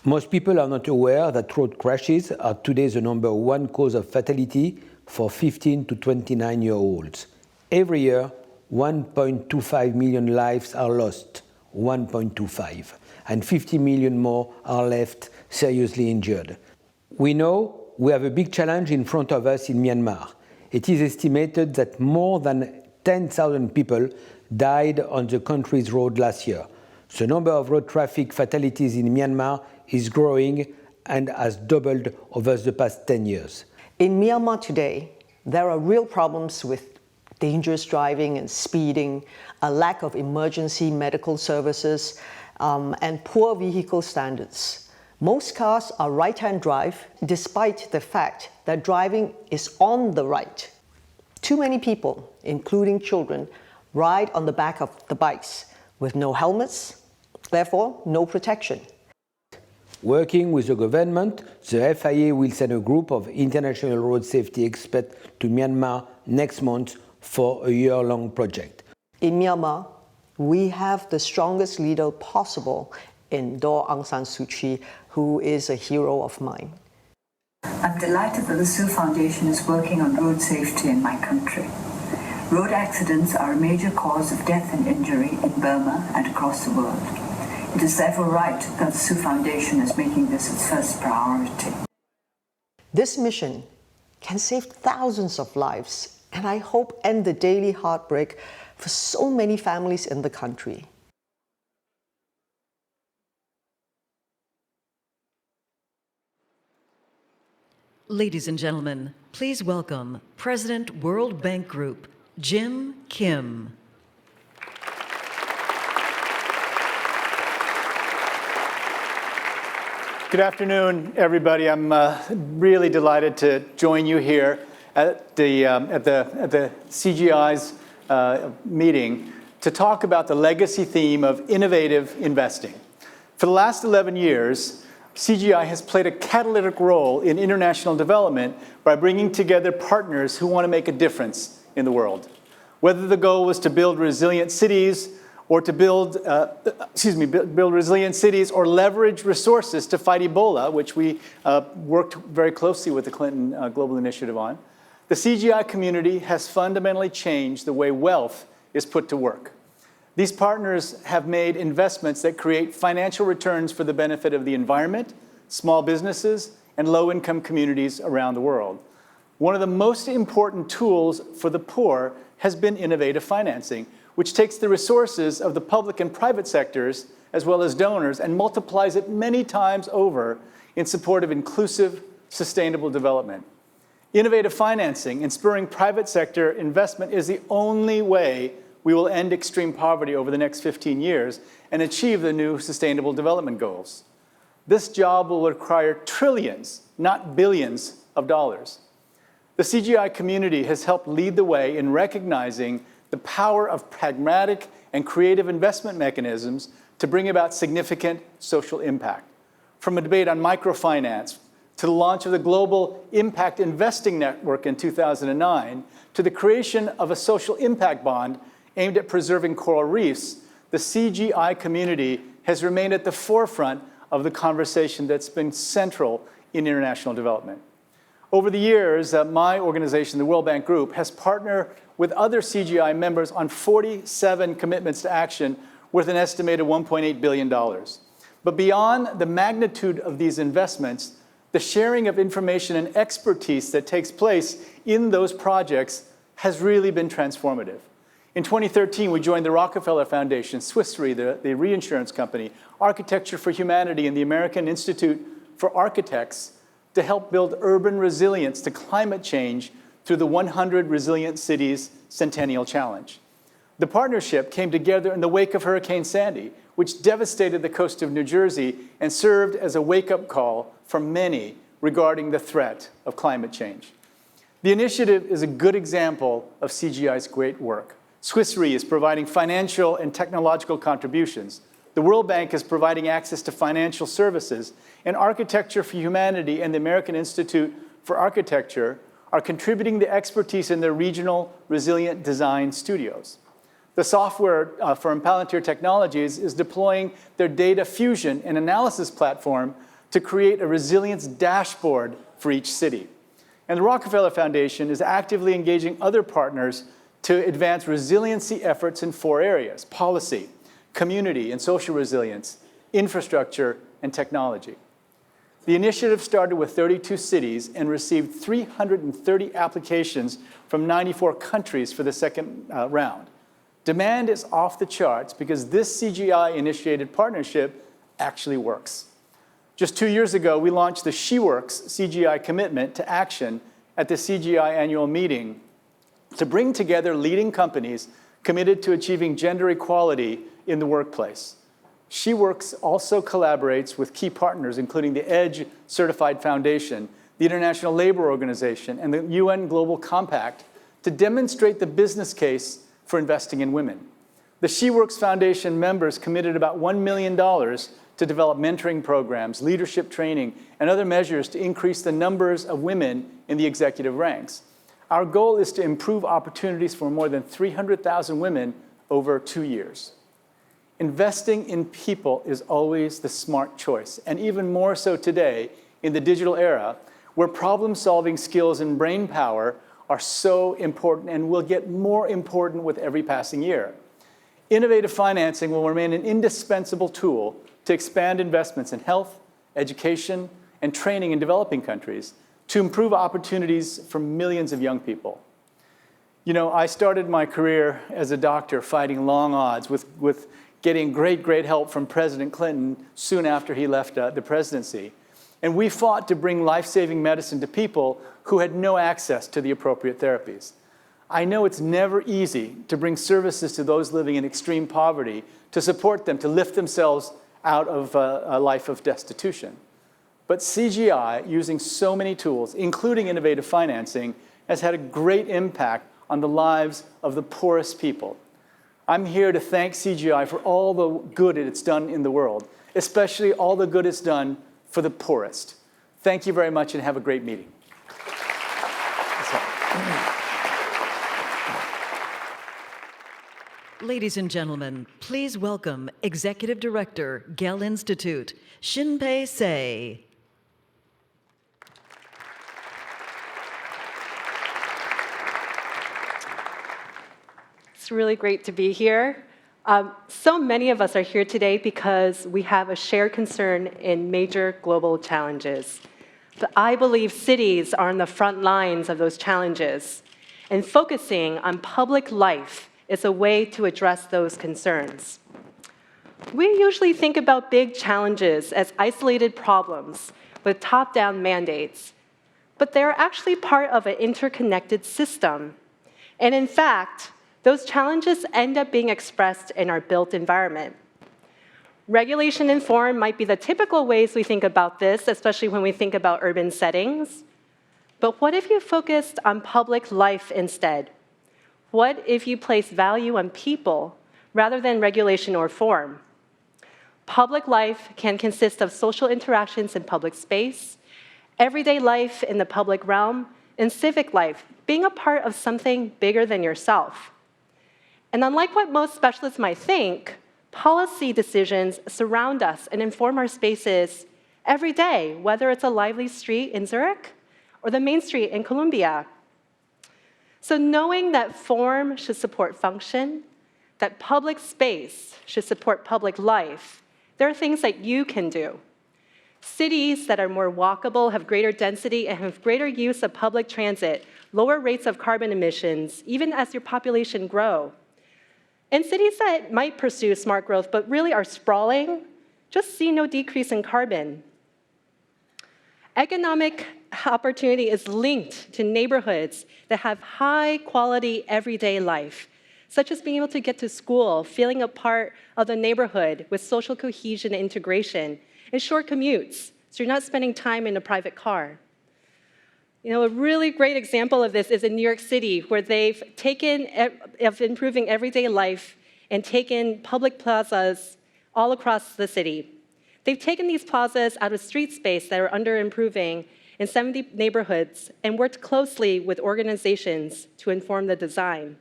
Most people are not aware that road crashes are today the #1 cause of fatality for 15 to 29-year-olds. Every year, 1.25 million lives are lost, 1.25, and 50 million more are left seriously injured. We know we have a big challenge in front of us in Myanmar. It is estimated that more than 10,000 people died on the country's road last year. The number of road traffic fatalities in Myanmar is growing and has doubled over the past 10 years. In Myanmar today, there are real problems with dangerous driving and speeding, a lack of emergency medical services, and poor vehicle standards. Most cars are right-hand drive, despite the fact that driving is on the right. Too many people, including children, ride on the back of the bikes with no helmets, therefore no protection. Working with the government, the FIA will send a group of international road safety experts to Myanmar next month for a year-long project. In Myanmar, we have the strongest leader possible in Daw Aung San Suu Kyi, who is a hero of mine. I'm delighted that the Sue Foundation is working on road safety in my country. Road accidents are a major cause of death and injury in Burma and across the world. It is therefore right that the Sue Foundation is making this its first priority. This mission can save thousands of lives, and I hope end the daily heartbreak for so many families in the country. Ladies and gentlemen, please welcome President World Bank Group, Jim Kim. Good afternoon, everybody. I'm really delighted to join you here at the CGI's meeting to talk about the legacy theme of innovative investing. For the last 11 years, CGI has played a catalytic role in international development by bringing together partners who want to make a difference in the world. Whether the goal was to build resilient cities or to build resilient cities or leverage resources to fight Ebola, which we worked very closely with the Clinton Global Initiative on, the CGI community has fundamentally changed the way wealth is put to work. These partners have made investments that create financial returns for the benefit of the environment, small businesses, and low-income communities around the world. One of the most important tools for the poor has been innovative financing, which takes the resources of the public and private sectors, as well as donors, and multiplies it many times over in support of inclusive, sustainable development. Innovative financing and spurring private sector investment is the only way we will end extreme poverty over the next 15 years and achieve the new Sustainable Development Goals. This job will require trillions, not billions, of dollars. The CGI community has helped lead the way in recognizing the power of pragmatic and creative investment mechanisms to bring about significant social impact. From a debate on microfinance, to the launch of the Global Impact Investing Network in 2009, to the creation of a social impact bond aimed at preserving coral reefs, the CGI community has remained at the forefront of the conversation that's been central in international development. Over the years, my organization, the World Bank Group, has partnered with other CGI members on 47 commitments to action worth an estimated $1.8 billion. But beyond the magnitude of these investments, the sharing of information and expertise that takes place in those projects has really been transformative. In 2013, we joined the Rockefeller Foundation, Swiss Re, the reinsurance company, Architecture for Humanity, and the American Institute for Architects to help build urban resilience to climate change through the 100 Resilient Cities Centennial Challenge. The partnership came together in the wake of Hurricane Sandy, which devastated the coast of New Jersey and served as a wake-up call for many regarding the threat of climate change. The initiative is a good example of CGI's great work. Swiss Re is providing financial and technological contributions. The World Bank is providing access to financial services, and Architecture for Humanity and the American Institute for Architecture are contributing the expertise in their regional resilient design studios. The software firm Palantir Technologies is deploying their data fusion and analysis platform to create a resilience dashboard for each city. And the Rockefeller Foundation is actively engaging other partners to advance resiliency efforts in 4 areas: policy, community and social resilience, infrastructure, and technology. The initiative started with 32 cities and received 330 applications from 94 countries for the second round. Demand is off the charts because this CGI-initiated partnership actually works. Just 2 years ago, we launched the She Works CGI commitment to action at the CGI annual meeting to bring together leading companies committed to achieving gender equality in the workplace. She Works also collaborates with key partners, including the EDGE Certified Foundation, the International Labor Organization, and the UN Global Compact to demonstrate the business case for investing in women. The She Works Foundation members committed about $1 million to develop mentoring programs, leadership training, and other measures to increase the numbers of women in the executive ranks. Our goal is to improve opportunities for more than 300,000 women over 2 years. Investing in people is always the smart choice, and even more so today in the digital era, where problem-solving skills and brain power are so important and will get more important with every passing year. Innovative financing will remain an indispensable tool to expand investments in health, education, and training in developing countries to improve opportunities for millions of young people. You know, I started my career as a doctor fighting long odds with getting great help from President Clinton soon after he left the presidency. And we fought to bring life-saving medicine to people who had no access to the appropriate therapies. I know it's never easy to bring services to those living in extreme poverty, to support them, to lift themselves out of a life of destitution. But CGI, using so many tools, including innovative financing, has had a great impact on the lives of the poorest people. I'm here to thank CGI for all the good it's done in the world, especially all the good it's done for the poorest. Thank you very much and have a great meeting. Ladies and gentlemen, please welcome Executive Director, Gell Institute, Shinpei Sei. It's really great to be here. So many of us are here today because we have a shared concern in major global challenges. But I believe cities are on the front lines of those challenges, and focusing on public life is a way to address those concerns. We usually think about big challenges as isolated problems with top-down mandates, but they're actually part of an interconnected system. And in fact, those challenges end up being expressed in our built environment. Regulation informed might be the typical ways we think about this, especially when we think about urban settings. But what if you focused on public life instead? What if you place value on people rather than regulation or form? Public life can consist of social interactions in public space, everyday life in the public realm, and civic life, being a part of something bigger than yourself. And unlike what most specialists might think, policy decisions surround us and inform our spaces every day, whether it's a lively street in Zurich or the main street in Columbia. So knowing that form should support function, that public space should support public life, there are things that you can do. Cities that are more walkable, have greater density, and have greater use of public transit, lower rates of carbon emissions, even as your population grow. And cities that might pursue smart growth but really are sprawling just see no decrease in carbon. Economic opportunity is linked to neighborhoods that have high-quality everyday life, such as being able to get to school, feeling a part of the neighborhood with social cohesion and integration, and short commutes, so you're not spending time in a private car. You know, a really great example of this is in New York City, where they've taken of improving everyday life and taken public plazas all across the city. They've taken these plazas out of street space that are under improving in 70 neighborhoods and worked closely with organizations to inform the design.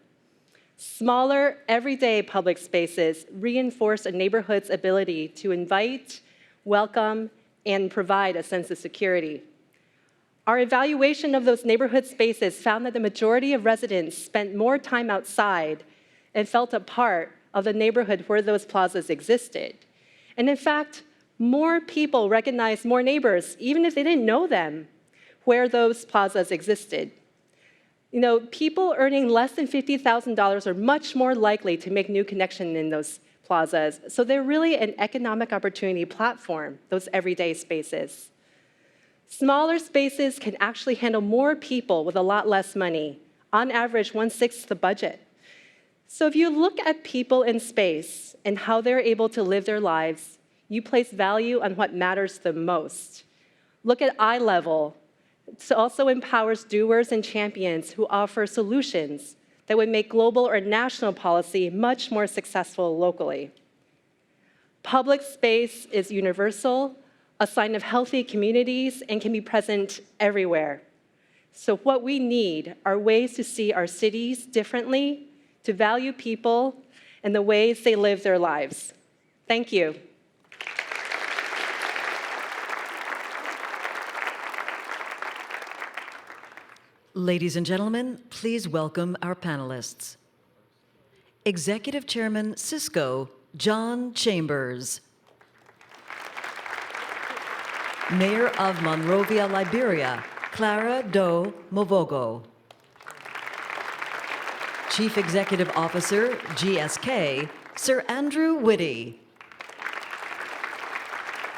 Smaller, everyday public spaces reinforce a neighborhood's ability to invite, welcome, and provide a sense of security. Our evaluation of those neighborhood spaces found that the majority of residents spent more time outside and felt a part of the neighborhood where those plazas existed. And in fact, more people recognized more neighbors, even if they didn't know them, where those plazas existed. You know, people earning less than $50,000 are much more likely to make new connections in those plazas. So they're really an economic opportunity platform, those everyday spaces. Smaller spaces can actually handle more people with a lot less money, on average 1/6 the budget. So if you look at people in space and how they're able to live their lives, you place value on what matters the most. Look at eye level. It also empowers doers and champions who offer solutions that would make global or national policy much more successful locally. Public space is universal, a sign of healthy communities, and can be present everywhere. So what we need are ways to see our cities differently, to value people and the ways they live their lives. Thank you. Ladies and gentlemen, please welcome our panelists. Executive Chairman Cisco, John Chambers. Mayor of Monrovia, Liberia, Clara Do Movogo. Chief Executive Officer, GSK, Sir Andrew Whitty.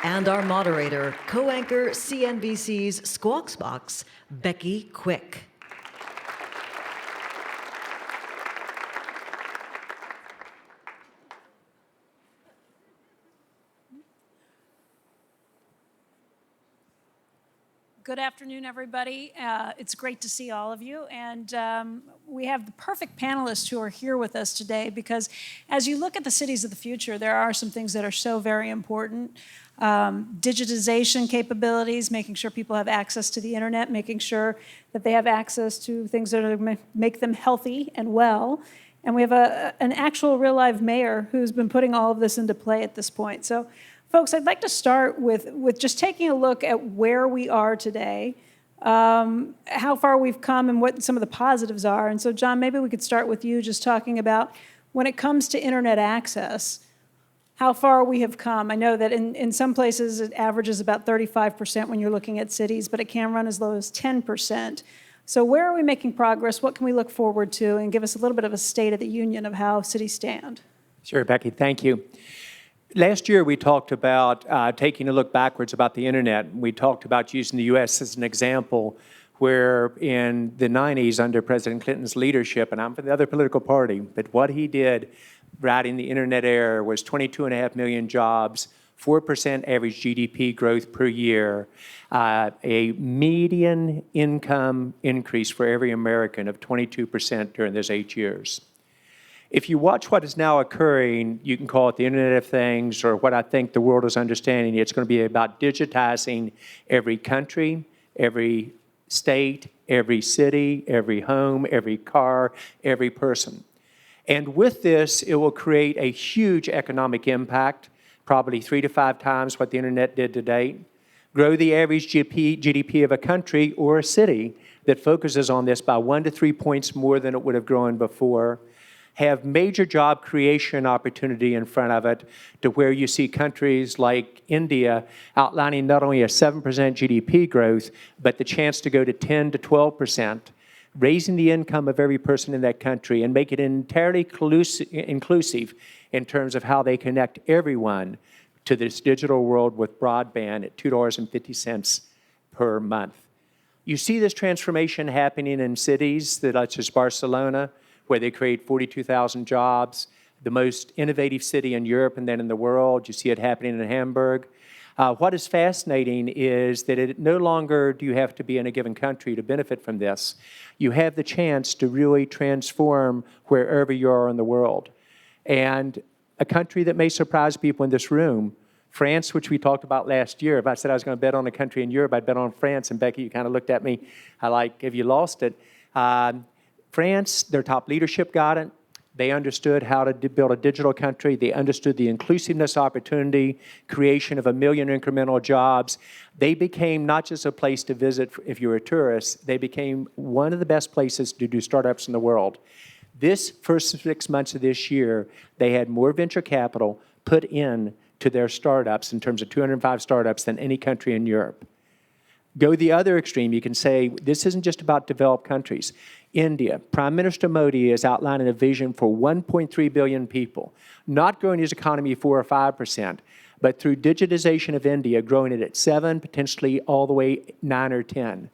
And our moderator, co-anchor CNBC's Squawks Box, Becky Quick. Good afternoon, everybody. It's great to see all of you. And we have the perfect panelists who are here with us today because as you look at the cities of the future, there are some things that are so very important. Digitization capabilities, making sure people have access to the internet, making sure that they have access to things that are make them healthy and well. And we have an actual real live mayor who's been putting all of this into play at this point. So folks, I'd like to start with just taking a look at where we are today, how far we've come and what some of the positives are. And so, John, maybe we could start with you just talking about when it comes to internet access, how far we have come. I know that in some places it averages about 35% when you're looking at cities, but it can run as low as 10%. So where are we making progress? What can we look forward to? And give us a little bit of a state of the union of how cities stand. Sure, Becky, thank you. Last year, we talked about taking a look backwards about the internet. We talked about using the U.S. as an example where in the 90s under President Clinton's leadership, and I'm from the other political party, but what he did riding the internet era was 22.5 million jobs, 4% average GDP growth per year, a median income increase for every American of 22% during those 8 years. If you watch what is now occurring, you can call it the Internet of Things or what I think the world is understanding. It's going to be about digitizing every country, every state, every city, every home, every car, every person. And with this, it will create a huge economic impact, probably 3 to 5 times what the internet did to date, grow the average GDP of a country or a city that focuses on this by 1 to 3 points more than it would have grown before, have major job creation opportunity in front of it to where you see countries like India outlining not only a 7% GDP growth, but the chance to go to 10 to 12%, raising the income of every person in that country and make it entirely inclusive in terms of how they connect everyone to this digital world with broadband at $2.50 per month. You see this transformation happening in cities such as Barcelona, where they create 42,000 jobs, the most innovative city in Europe and then in the world. You see it happening in Hamburg. What is fascinating is that it no longer do you have to be in a given country to benefit from this. You have the chance to really transform wherever you are in the world. And a country that may surprise people in this room, France, which we talked about last year. If I said I was going to bet on a country in Europe, I'd bet on France. And Becky, you kind of looked at me like, have you lost it? France, their top leadership got it. They understood how to build a digital country. They understood the inclusiveness opportunity, creation of 1 million incremental jobs. They became not just a place to visit if you're a tourist, they became one of the best places to do startups in the world. This first 6 months of this year, they had more venture capital put in to their startups in terms of 205 startups than any country in Europe. Go the other extreme, you can say this isn't just about developed countries. India, Prime Minister Modi is outlining a vision for 1.3 billion people, not growing his economy 4 or 5%, but through digitization of India, growing it at 7, potentially all the way 9 or 10.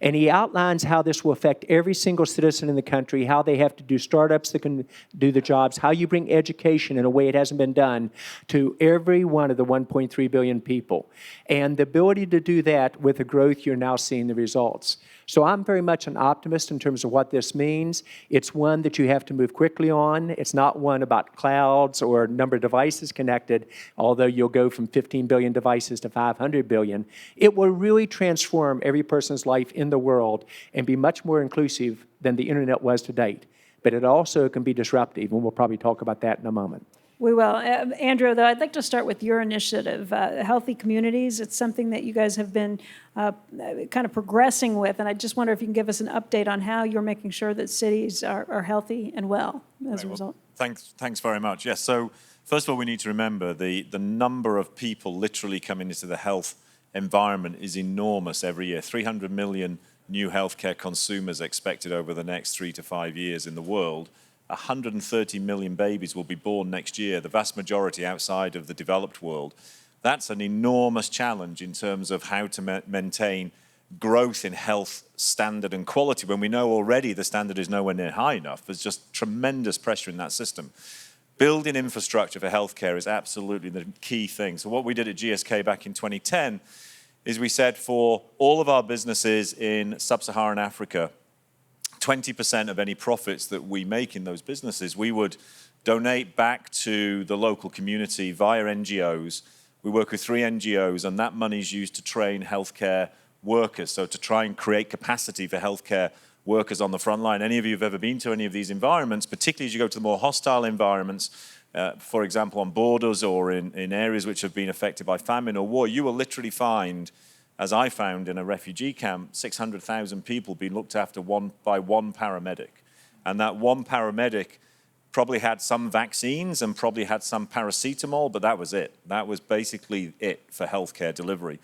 And he outlines how this will affect every single citizen in the country, how they have to do startups that can do the jobs, how you bring education in a way it hasn't been done to every one of the 1.3 billion people. And the ability to do that with the growth, you're now seeing the results. So I'm very much an optimist in terms of what this means. It's one that you have to move quickly on. It's not one about clouds or number of devices connected, although you'll go from 15 billion devices to 500 billion. It will really transform every person's life in the world and be much more inclusive than the internet was to date. But it also can be disruptive, and we'll probably talk about that in a moment. We will. Andrew, though, I'd like to start with your initiative, Healthy Communities. It's something that you guys have been kind of progressing with, and I just wonder if you can give us an update on how you're making sure that cities are healthy and well as a result. Thanks very much. Yes, so first of all, we need to remember the number of people literally coming into the health environment is enormous every year. 300 million new healthcare consumers expected over the next 3 to 5 years in the world. 130 million babies will be born next year, the vast majority outside of the developed world. That's an enormous challenge in terms of how to maintain growth in health standard and quality when we know already the standard is nowhere near high enough. There's just tremendous pressure in that system. Building infrastructure for healthcare is absolutely the key thing. So what we did at GSK back in 2010 is we said for all of our businesses in sub-Saharan Africa, 20% of any profits that we make in those businesses, we would donate back to the local community via NGOs. We work with 3 NGOs, and that money is used to train healthcare workers, so to try and create capacity for healthcare workers on the front line. Any of you who've ever been to any of these environments, particularly as you go to the more hostile environments, for example, on borders or in areas which have been affected by famine or war, you will literally find, as I found in a refugee camp, 600,000 people being looked after by one paramedic. And that one paramedic probably had some vaccines and probably had some paracetamol, but that was it. That was basically it for healthcare delivery.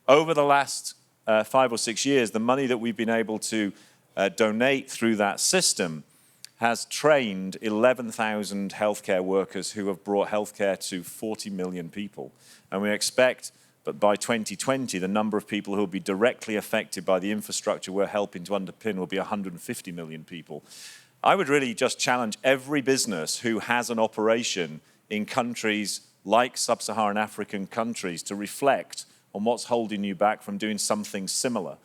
Over the last 5 or 6 years, the money that we've been able to donate through that system has trained 11,000 healthcare workers who have brought healthcare to 40 million people. And we expect but by 2020, the number of people who will be directly affected by the infrastructure we're helping to underpin will be 150 million people. I would really just challenge every business who has an operation in countries like sub-Saharan African countries to reflect on what's holding you back from doing something similar.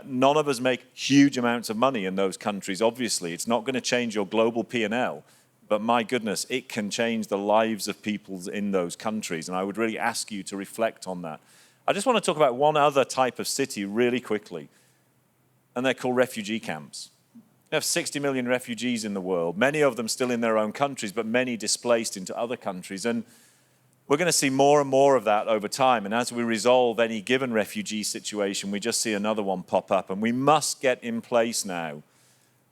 None of us make huge amounts of money in those countries, obviously. It's not going to change your global P&L. But my goodness, it can change the lives of people in those countries. And I would really ask you to reflect on that. I just want to talk about one other type of city really quickly. And they're called refugee camps. We have 60 million refugees in the world, many of them still in their own countries, but many displaced into other countries. And we're going to see more and more of that over time. And as we resolve any given refugee situation, we just see another one pop up. And we must get in place now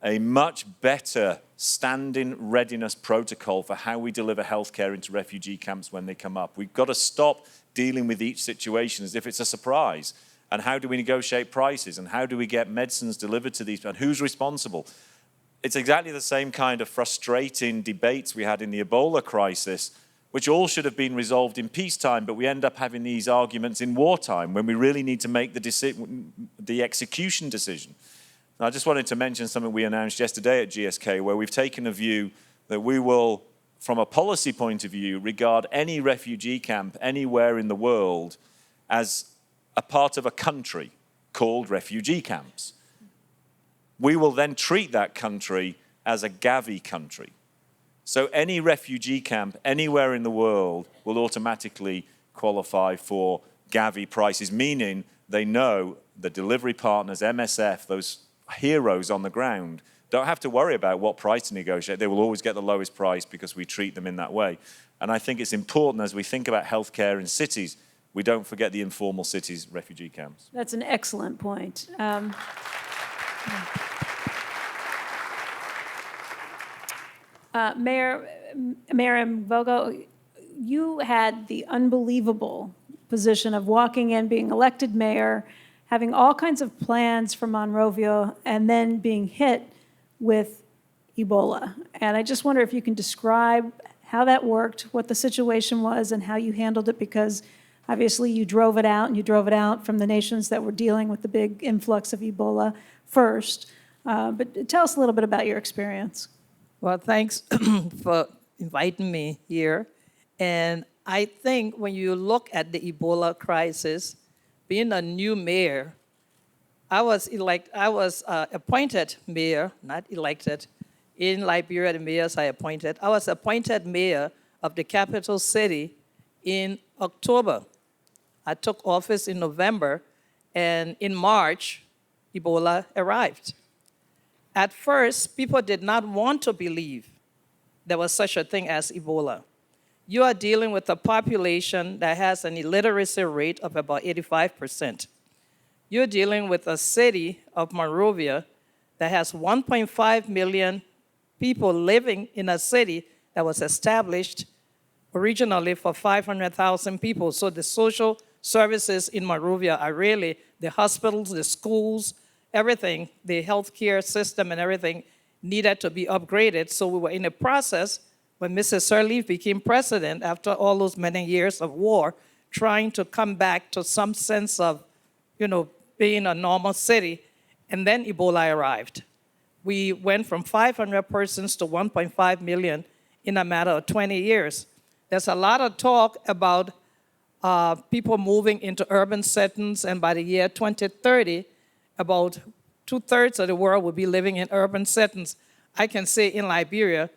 a much better standing readiness protocol for how we deliver healthcare into refugee camps when they come up. We've got to stop dealing with each situation as if it's a surprise. And how do we negotiate prices? And how do we get medicines delivered to these? And who's responsible? It's exactly the same kind of frustrating debates we had in the Ebola crisis, which all should have been resolved in peacetime, but we end up having these arguments in wartime when we really need to make the execution decision. I just wanted to mention something we announced yesterday at GSK, where we've taken a view that we will, from a policy point of view, regard any refugee camp anywhere in the world as a part of a country called refugee camps. We will then treat that country as a Gavi country. So any refugee camp anywhere in the world will automatically qualify for Gavi prices, meaning they know the delivery partners, MSF, those heroes on the ground, don't have to worry about what price to negotiate. They will always get the lowest price because we treat them in that way. And I think it's important as we think about healthcare in cities, we don't forget the informal cities, refugee camps. That's an excellent point. Mayor Mvogo, you had the unbelievable position of walking in, being elected mayor, having all kinds of plans for Monrovia, and then being hit with Ebola. And I just wonder if you can describe how that worked, what the situation was, and how you handled it, because obviously you drove it out, and you drove it out from the nations that were dealing with the big influx of Ebola first. But tell us a little bit about your experience. Well, thanks for inviting me here. And I think when you look at the Ebola crisis, being a new mayor, I was appointed mayor, not elected. In Liberia, the mayors I appointed. I was appointed mayor of the capital city in October. I took office in November, and in March, Ebola arrived. At first, people did not want to believe there was such a thing as Ebola. You are dealing with a population that has an illiteracy rate of about 85%. You're dealing with a city of Monrovia that has 1.5 million people living in a city that was established originally for 500,000 people. So the social services in Monrovia are really the hospitals, the schools, everything, the healthcare system and everything needed to be upgraded. So we were in a process when Mrs. Sirleaf became president after all those many years of war, trying to come back to some sense of, being a normal city. And then Ebola arrived. We went from 500 persons to 1.5 million in a matter of 20 years. There's a lot of talk about people moving into urban settings, and by the year 2030, about 2/3 of the world will be living in urban settings. I can say in Liberia,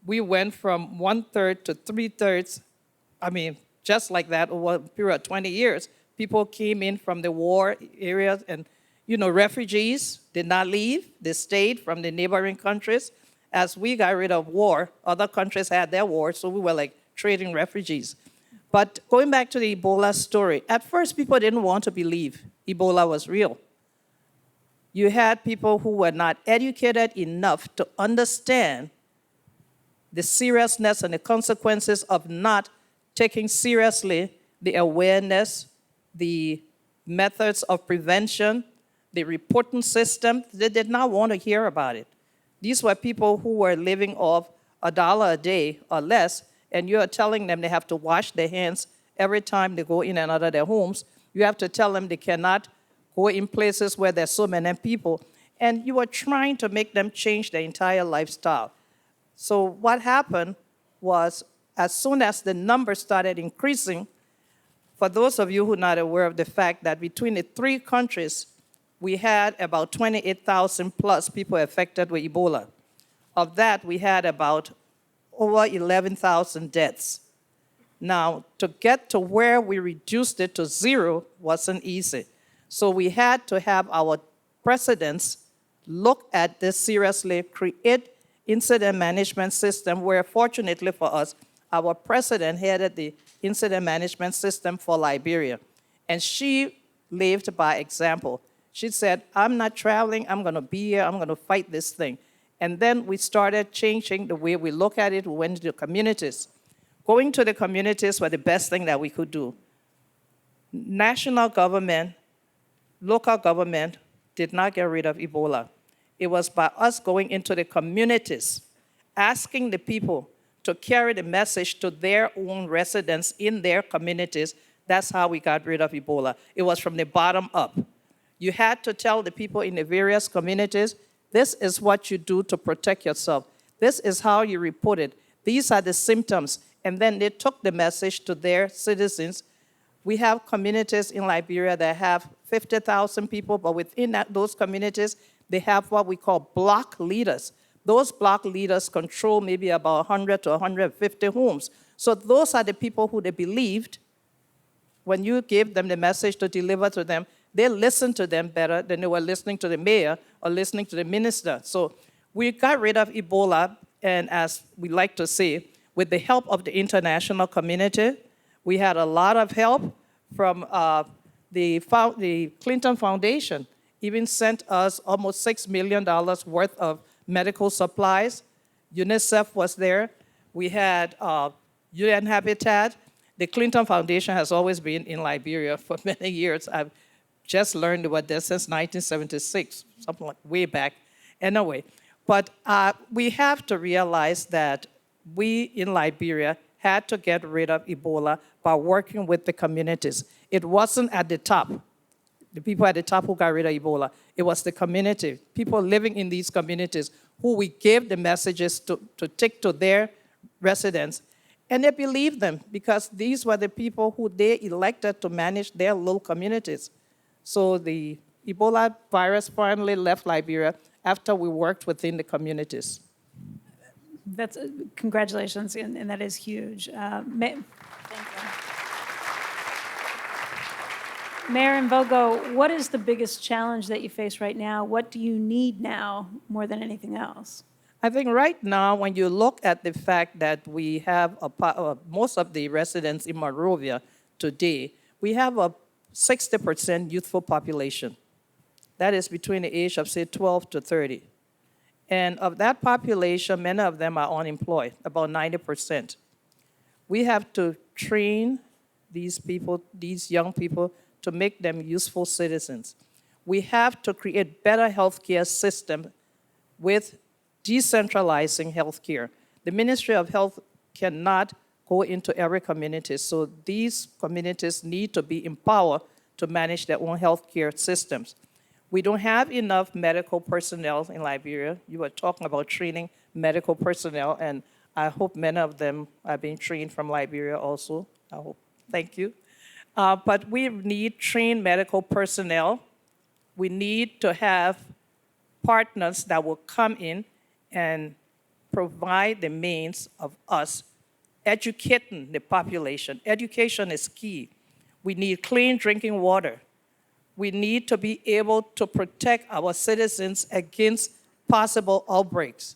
we went from 1/3 to 3/3, just like that over a period of 20 years. People came in from the war areas, and refugees did not leave. They stayed from the neighboring countries. As we got rid of war, other countries had their war, so we were like trading refugees. But going back to the Ebola story, at first people didn't want to believe Ebola was real. You had people who were not educated enough to understand the seriousness and the consequences of not taking seriously the awareness, the methods of prevention, the reporting system. They did not want to hear about it. These were people who were living off $1 a day or less, and you are telling them they have to wash their hands every time they go in and out of their homes. You have to tell them they cannot go in places where there's so many people, and you are trying to make them change their entire lifestyle. So what happened was, as soon as the numbers started increasing, for those of you who are not aware of the fact that between the three countries, we had about 28,000 plus people affected with Ebola. Of that, we had about over 11,000 deaths. Now, to get to where we reduced it to 0 wasn't easy. So we had to have our presidents look at this seriously, create incident management system, where fortunately for us, our president headed the incident management system for Liberia. And she lived by example. She said, I'm not traveling, I'm gonna be here, I'm gonna fight this thing. And then we started changing the way we look at it. We went to the communities. Going to the communities was the best thing that we could do. National government, local government did not get rid of Ebola. It was by us going into the communities, asking the people to carry the message to their own residents in their communities. That's how we got rid of Ebola. It was from the bottom up. You had to tell the people in the various communities, this is what you do to protect yourself. This is how you report it. These are the symptoms. And then they took the message to their citizens. We have communities in Liberia that have 50,000 people, but within those communities, they have what we call block leaders. Those block leaders control maybe about 100 to 150 homes. So those are the people who they believed, when you gave them the message to deliver to them, they listened to them better than they were listening to the mayor or listening to the minister. So We got rid of Ebola, and as we like to say, with the help of the international community. We had a lot of help from the Clinton Foundation, even sent us almost $6 million worth of medical supplies. UNICEF was there. We had UN Habitat. The Clinton Foundation has always been in Liberia for many years. I've just learned about this since 1976, something like way back. Anyway, but we have to realize that we in Liberia had to get rid of Ebola by working with the communities. It wasn't at the top, the people at the top who got rid of Ebola. It was the community, people living in these communities who we gave the messages to take to their residents. And they believed them because these were the people who they elected to manage their little communities. So the Ebola virus finally left Liberia after we worked within the communities. That's congratulations, and that is huge. Thank you. Mayor Mvogo, what is the biggest challenge that you face right now? What do you need now more than anything else? I think right now, when you look at the fact that we have most of the residents in Monrovia today, we have a 60% youthful population. That is between the age of, say, 12 to 30. And of that population, many of them are unemployed, about 90%. We have to train these people, these young people, to make them useful citizens. We have to create better healthcare system with decentralizing healthcare. The Ministry of Health cannot go into every community, so these communities need to be empowered to manage their own healthcare systems. We don't have enough medical personnel in Liberia. You were talking about training medical personnel, and I hope many of them are being trained from Liberia also. I hope. Thank you. But we need trained medical personnel. We need to have partners that will come in and provide the means of us educating the population. Education is key. We need clean drinking water. We need to be able to protect our citizens against possible outbreaks.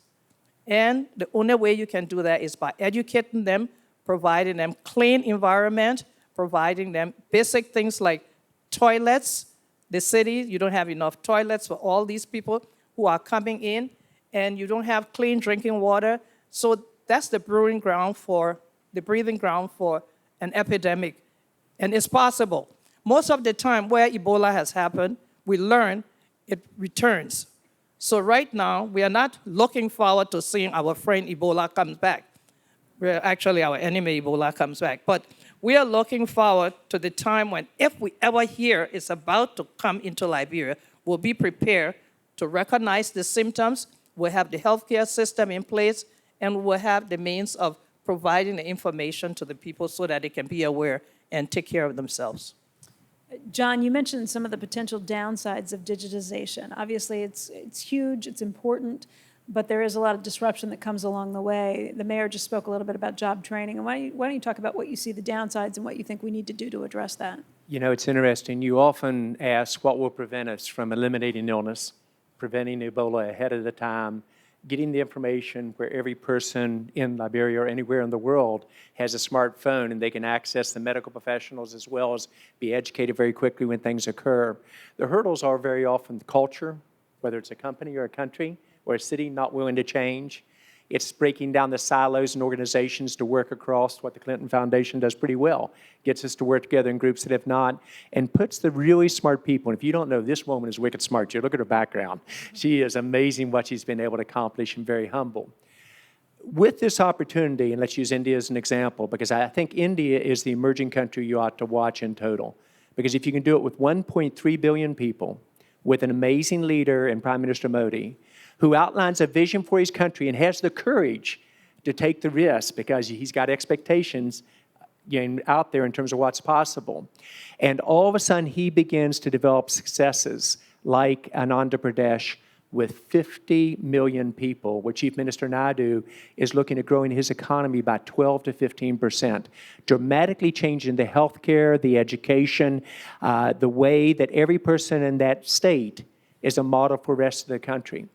And the only way you can do that is by educating them, providing them clean environment, providing them basic things like toilets. The city, you don't have enough toilets for all these people who are coming in, and you don't have clean drinking water. So that's the breeding ground for an epidemic. And it's possible. Most of the time where Ebola has happened, we learn it returns. So right now, we are not looking forward to seeing our friend Ebola comes back. Actually, our enemy Ebola comes back. But we are looking forward to the time when, if we ever hear it's about to come into Liberia, we'll be prepared to recognize the symptoms, we'll have the healthcare system in place, and we'll have the means of providing the information to the people so that they can be aware and take care of themselves. John, you mentioned some of the potential downsides of digitization. Obviously, it's huge, it's important, but there is a lot of disruption that comes along the way. The mayor just spoke a little bit about job training. And why don't you talk about what you see the downsides and what you think we need to do to address that? You know, it's interesting. You often ask what will prevent us from eliminating illness, preventing Ebola ahead of the time, getting the information where every person in Liberia or anywhere in the world has a smartphone and they can access the medical professionals as well as be educated very quickly when things occur. The hurdles are very often the culture, whether it's a company or a country or a city not willing to change. It's breaking down the silos and organizations to work across what the Clinton Foundation does pretty well. Gets us to work together in groups that have not, and puts the really smart people. And if you don't know, this woman is wicked smart. You look at her background. She is amazing what she's been able to accomplish and very humble. With this opportunity, and let's use India as an example, because I think India is the emerging country you ought to watch in total. Because if you can do it with 1.3 billion people, with an amazing leader in Prime Minister Modi, who outlines a vision for his country and has the courage to take the risk because he's got expectations out there in terms of what's possible. And all of a sudden, he begins to develop successes like in Andhra Pradesh with 50 million people, where Chief Minister Naidu is looking at growing his economy by 12 to 15%, dramatically changing the healthcare, the education, the way that every person in that state is a model for the rest of the country.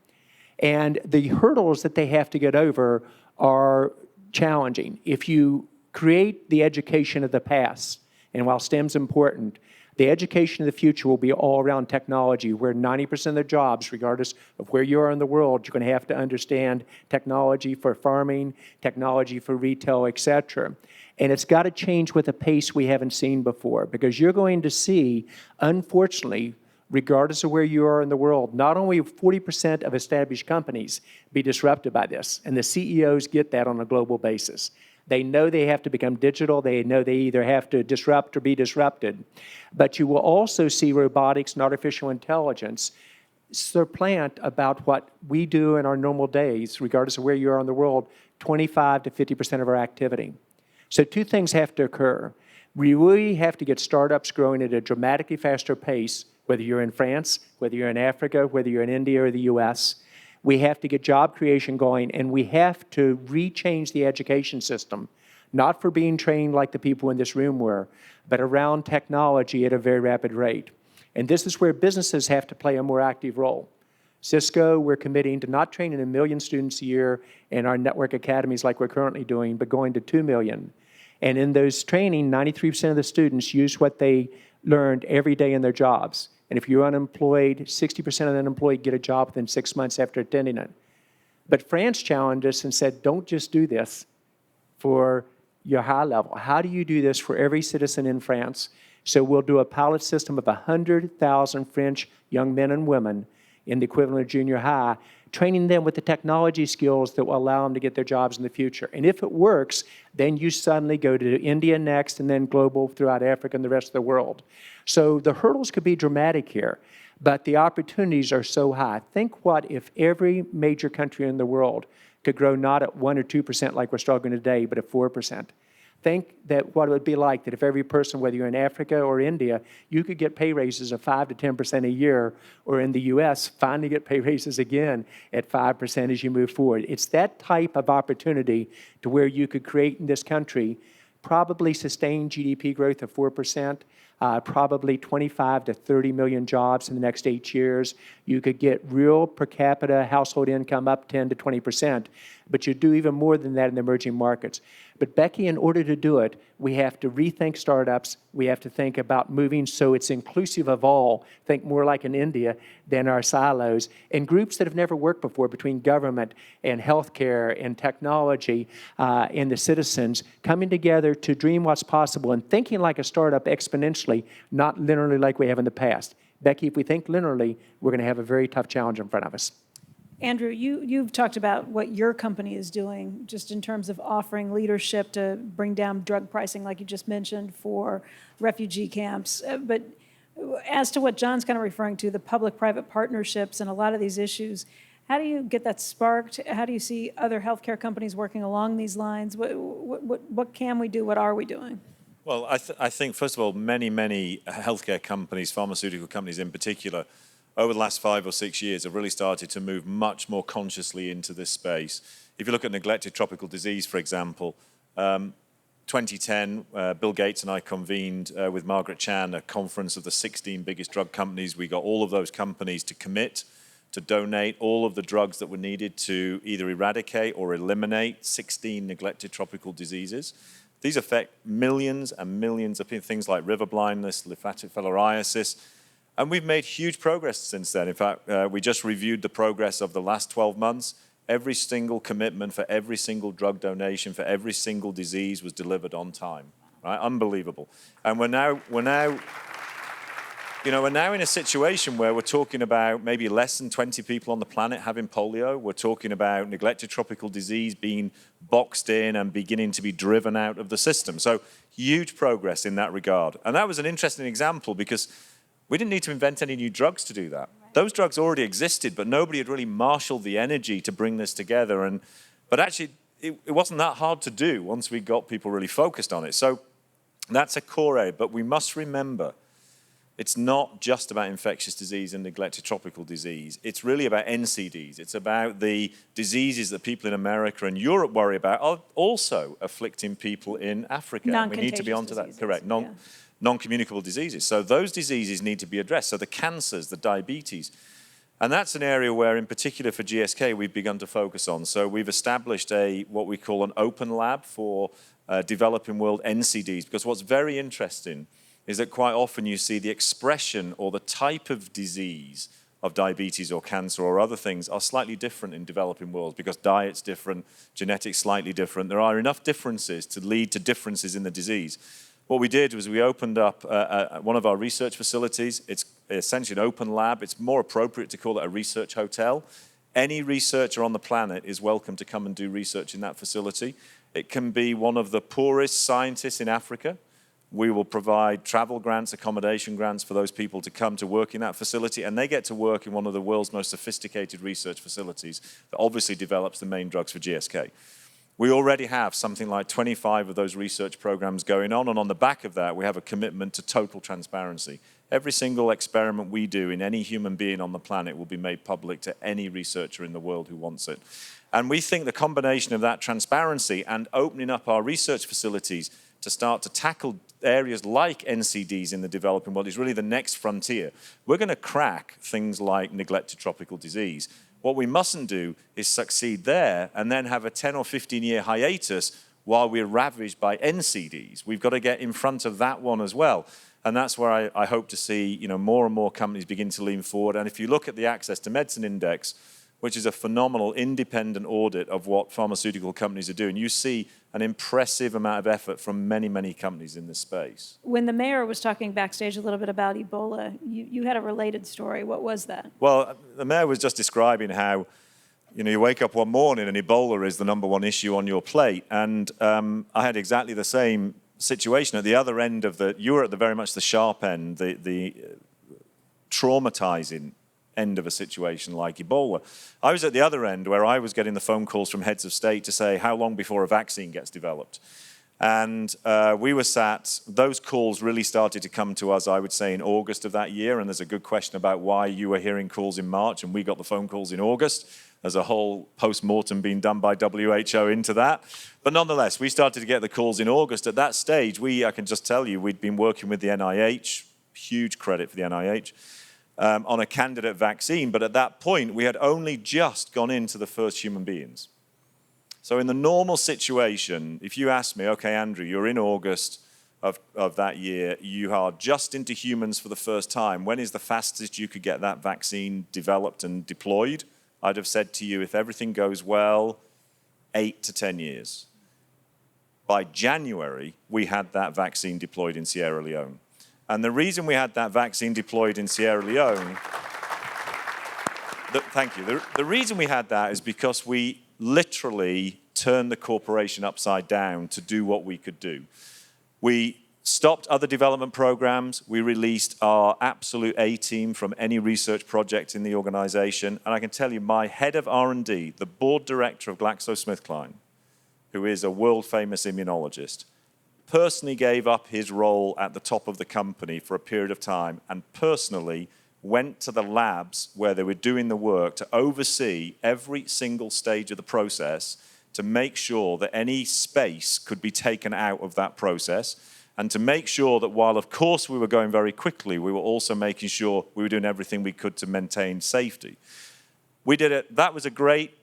And the hurdles that they have to get over are challenging. If you create the education of the past, and while STEM's important, the education of the future will be all around technology, where 90% of the jobs, regardless of where you are in the world, you're going to have to understand technology for farming, technology for retail, et cetera. And it's got to change with a pace we haven't seen before, because you're going to see, unfortunately, regardless of where you are in the world, not only 40% of established companies be disrupted by this, and the CEOs get that on a global basis. They know they have to become digital. They know they either have to disrupt or be disrupted. But you will also see robotics and artificial intelligence supplant about what we do in our normal days, regardless of where you are in the world, 25 to 50% of our activity. So two things have to occur. We really have to get startups growing at a dramatically faster pace, whether you're in France, whether you're in Africa, whether you're in India or the US. We have to get job creation going, and we have to rechange the education system, not for being trained like the people in this room were, but around technology at a very rapid rate. And this is where businesses have to play a more active role. Cisco, we're committing to not training 1 million students a year in our network academies like we're currently doing, but going to 2 million. And in those training, 93% of the students use what they learned every day in their jobs. And if you're unemployed, 60% of the unemployed get a job within 6 months after attending it. But France challenged us and said, don't just do this for your high level. How do you do this for every citizen in France? So we'll do a pilot system of 100,000 French young men and women in the equivalent of junior high, training them with the technology skills that will allow them to get their jobs in the future. And if it works, then you suddenly go to India next and then global throughout Africa and the rest of the world. So the hurdles could be dramatic here, but the opportunities are so high. Think what if every major country in the world could grow not at 1 or 2% like we're struggling today, but at 4%. Think that what it would be like that if every person, whether you're in Africa or India, you could get pay raises of 5 to 10% a year, or in the US, finally get pay raises again at 5% as you move forward. It's that type of opportunity to where you could create in this country probably sustained GDP growth of 4%, probably 25 to 30 million jobs in the next 8 years. You could get real per capita household income up 10 to 20%, but you do even more than that in the emerging markets. But Becky, in order to do it, we have to rethink startups. We have to think about moving so it's inclusive of all, think more like in India than our silos, and groups that have never worked before between government and healthcare and technology and the citizens coming together to dream what's possible and thinking like a startup exponentially, not linearly like we have in the past. Becky, if we think linearly, we're going to have a very tough challenge in front of us. Andrew, you've talked about what your company is doing just in terms of offering leadership to bring down drug pricing, like you just mentioned, for refugee camps. But as to what John's kind of referring to, the public-private partnerships and a lot of these issues, how do you get that sparked? How do you see other healthcare companies working along these lines? What can we do? What are we doing? Well, I think, first of all, many healthcare companies, pharmaceutical companies in particular, over the last 5 or 6 years have really started to move much more consciously into this space. If you look at neglected tropical disease, for example, 2010, Bill Gates and I convened with Margaret Chan a conference of the 16 biggest drug companies. We got all of those companies to commit to donate all of the drugs that were needed to either eradicate or eliminate 16 neglected tropical diseases. These affect millions and millions of people, things like river blindness, lymphatic filariasis. And we've made huge progress since then. In fact, we just reviewed the progress of the last 12 months. Every single commitment for every single drug donation for every single disease was delivered on time. Right? Unbelievable. And we're now in a situation where we're talking about maybe less than 20 people on the planet having polio. We're talking about neglected tropical disease being boxed in and beginning to be driven out of the system. So huge progress in that regard. And that was an interesting example because we didn't need to invent any new drugs to do that. Those drugs already existed, but nobody had really marshaled the energy to bring this together. But actually, it wasn't that hard to do once we got people really focused on it. So that's a core area. But we must remember, it's not just about infectious disease and neglected tropical disease. It's really about NCDs. It's about the diseases that people in America and Europe worry about are also afflicting people in Africa. We need to be onto that. Correct. Non-communicable diseases. So those diseases need to be addressed. So the cancers, the diabetes. And that's an area where, in particular for GSK, we've begun to focus on. So we've established what we call an open lab for developing world NCDs, because what's very interesting is that quite often you see the expression or the type of disease of diabetes or cancer or other things are slightly different in developing worlds, because diet's different, genetics slightly different. There are enough differences to lead to differences in the disease. What we did was we opened up one of our research facilities. It's essentially an open lab. It's more appropriate to call it a research hotel. Any researcher on the planet is welcome to come and do research in that facility. It can be one of the poorest scientists in Africa. We will provide travel grants, accommodation grants for those people to come to work in that facility, and they get to work in one of the world's most sophisticated research facilities that obviously develops the main drugs for GSK. We already have something like 25 of those research programs going on, and on the back of that, we have a commitment to total transparency. Every single experiment we do in any human being on the planet will be made public to any researcher in the world who wants it. And we think the combination of that transparency and opening up our research facilities to start to tackle areas like NCDs in the developing world is really the next frontier. We're going to crack things like neglected tropical disease. What we mustn't do is succeed there and then have a 10 or 15-year hiatus while we're ravaged by NCDs. We've got to get in front of that one as well. And that's where I hope to see more and more companies begin to lean forward. And if you look at the Access to Medicine Index, which is a phenomenal independent audit of what pharmaceutical companies are doing, you see an impressive amount of effort from many, many companies in this space. When the mayor was talking backstage a little bit about Ebola, you had a related story. What was that? Well, the mayor was just describing how, you wake up one morning and Ebola is the number one issue on your plate. And I had exactly the same situation at the other end of you were at the very much the sharp end, the traumatizing end of a situation like Ebola. I was at the other end where I was getting the phone calls from heads of state to say how long before a vaccine gets developed. And we were sat, those calls really started to come to us, I would say, in August of that year. And there's a good question about why you were hearing calls in March and we got the phone calls in August. There's a whole post-mortem being done by WHO into that. But nonetheless, we started to get the calls in August. At that stage, I can just tell you, we'd been working with the NIH, huge credit for the NIH, on a candidate vaccine. But at that point, we had only just gone into the first human beings. So in the normal situation, if you ask me, okay, Andrew, you're in August of that year, you are just into humans for the first time. When is the fastest you could get that vaccine developed and deployed? I'd have said to you, if everything goes well, 8 to 10 years. By January, we had that vaccine deployed in Sierra Leone. And the reason we had that vaccine deployed in Sierra Leone, thank you. The reason we had that is because we literally turned the corporation upside down to do what we could do. We stopped other development programs. We released our absolute A-team from any research project in the organization. And I can tell you, my head of R&D, the board director of GlaxoSmithKline, who is a world-famous immunologist, personally gave up his role at the top of the company for a period of time and personally went to the labs where they were doing the work to oversee every single stage of the process to make sure that any space could be taken out of that process and to make sure that while, of course, we were going very quickly, we were also making sure we were doing everything we could to maintain safety. We did it. That was a great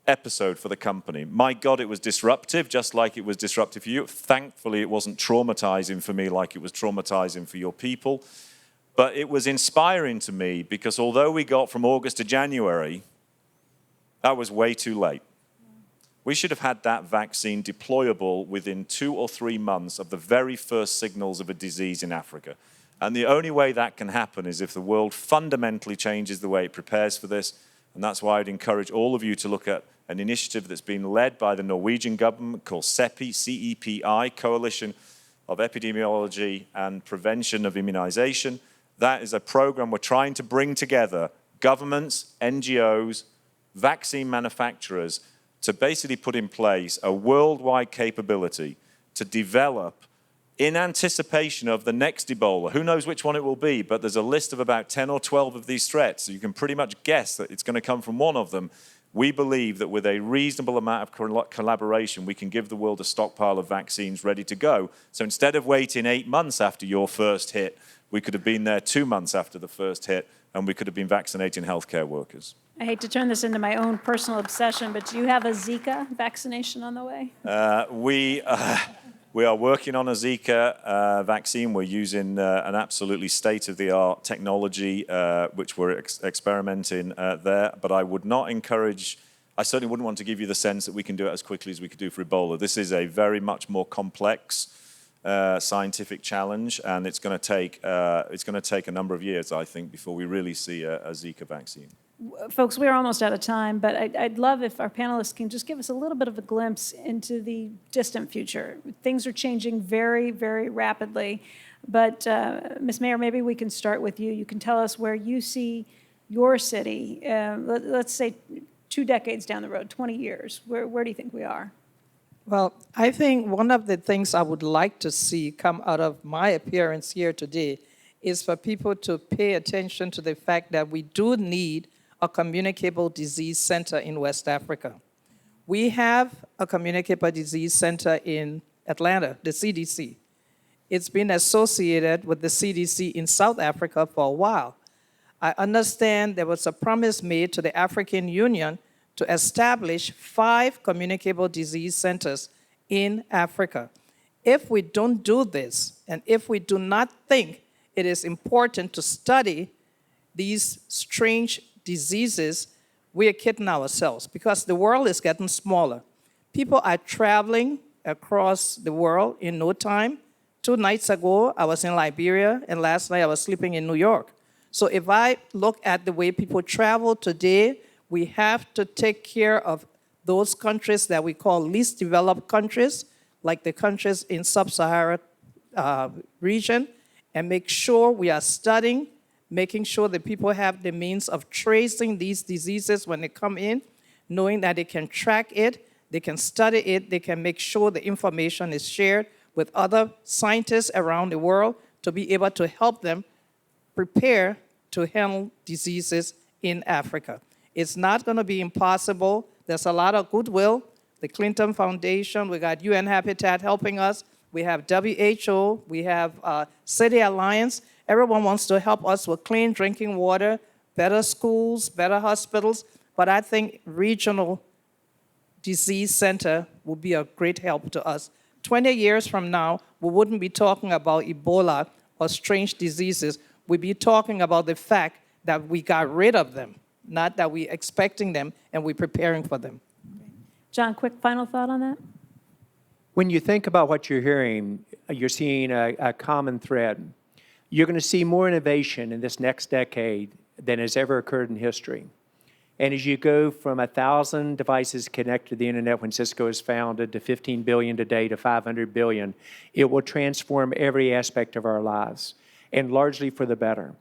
episode for the company. My God, it was disruptive, just like it was disruptive for you. Thankfully, it wasn't traumatizing for me like it was traumatizing for your people. But it was inspiring to me because although we got from August to January, that was way too late. We should have had that vaccine deployable within 2 or 3 months of the very first signals of a disease in Africa. And the only way that can happen is if the world fundamentally changes the way it prepares for this. And that's why I'd encourage all of you to look at an initiative that's been led by the Norwegian government called CEPI, C-E-P-I, Coalition of Epidemiology and Prevention of Immunization. That is a program we're trying to bring together governments, NGOs, vaccine manufacturers to basically put in place a worldwide capability to develop in anticipation of the next Ebola. Who knows which one it will be, but there's a list of about 10 or 12 of these threats. So you can pretty much guess that it's going to come from one of them. We believe that with a reasonable amount of collaboration, we can give the world a stockpile of vaccines ready to go. So instead of waiting 8 months after your first hit, we could have been there 2 months after the first hit, and we could have been vaccinating healthcare workers. I hate to turn this into my own personal obsession, but do you have a Zika vaccination on the way? We are working on a Zika vaccine. We're using an absolutely state-of-the-art technology, which we're experimenting there. But I would not encourage, I certainly wouldn't want to give you the sense that we can do it as quickly as we could do for Ebola. This is a very much more complex scientific challenge, and it's going to take a number of years, I think, before we really see a Zika vaccine. Folks, we're almost out of time, but I'd love if our panelists can just give us a little bit of a glimpse into the distant future. Things are changing very, very rapidly. But Ms. Mayor, maybe we can start with you. You can tell us where you see your city, let's say 2 decades down the road, 20 years. Where do you think we are? Well, I think one of the things I would like to see come out of my appearance here today is for people to pay attention to the fact that we do need a communicable disease center in West Africa. We have a communicable disease center in Atlanta, the CDC. It's been associated with the CDC in South Africa for a while. I understand there was a promise made to the African Union to establish 5 communicable disease centers in Africa. If we don't do this, and if we do not think it is important to study these strange diseases, we are kidding ourselves because the world is getting smaller. People are traveling across the world in no time. 2 nights ago, I was in Liberia, and last night I was sleeping in New York. So if I look at the way people travel today, we have to take care of those countries that we call least developed countries, like the countries in sub-Saharan region, and make sure we are studying, making sure that people have the means of tracing these diseases when they come in, knowing that they can track it, they can study it, they can make sure the information is shared with other scientists around the world to be able to help them prepare to handle diseases in Africa. It's not going to be impossible. There's a lot of goodwill. The Clinton Foundation, we got UN Habitat helping us. We have WHO, we have City Alliance. Everyone wants to help us with clean drinking water, better schools, better hospitals. But I think regional disease center will be a great help to us. 20 years from now, we wouldn't be talking about Ebola or strange diseases. We'd be talking about the fact that we got rid of them, not that we're expecting them and we're preparing for them. John, quick final thought on that? When you think about what you're hearing, you're seeing a common thread. You're going to see more innovation in this next decade than has ever occurred in history. And as you go from 1,000 devices connected to the internet when Cisco was founded to 15 billion today to 500 billion, it will transform every aspect of our lives, and largely for the better.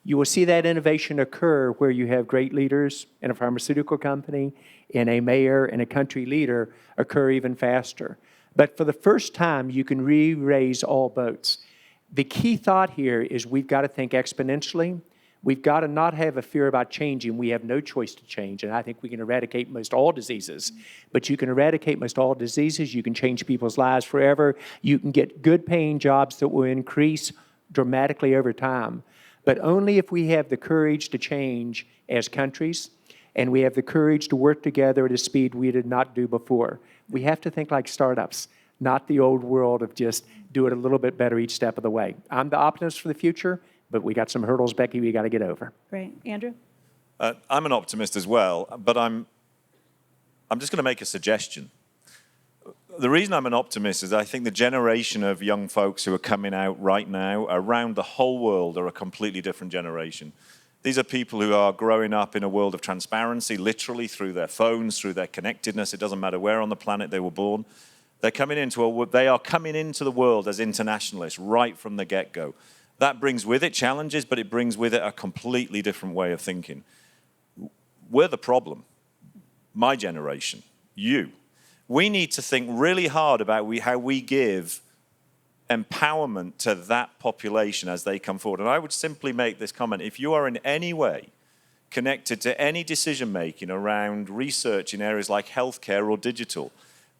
You will see that innovation occur where you have great leaders in a pharmaceutical company, in a mayor, and a country leader occur even faster. But for the first time, you can re-raise all boats. The key thought here is we've got to think exponentially. We've got to not have a fear about changing. We have no choice to change, and I think we can eradicate most all diseases. But you can eradicate most all diseases. You can change people's lives forever. You can get good-paying jobs that will increase dramatically over time. But only if we have the courage to change as countries, and we have the courage to work together at a speed we did not do before. We have to think like startups, not the old world of just do it a little bit better each step of the way. I'm the optimist for the future, but we got some hurdles, Becky, we got to get over. Great. Andrew? I'm an optimist as well, but I'm just going to make a suggestion. The reason I'm an optimist is I think the generation of young folks who are coming out right now around the whole world are a completely different generation. These are people who are growing up in a world of transparency, literally through their phones, through their connectedness. It doesn't matter where on the planet they were born. They are coming into the world as internationalists right from the get-go. That brings with it challenges, but it brings with it a completely different way of thinking. We're the problem. My generation, you. We need to think really hard about how we give empowerment to that population as they come forward. And I would simply make this comment. If you are in any way connected to any decision making around research in areas like healthcare or digital,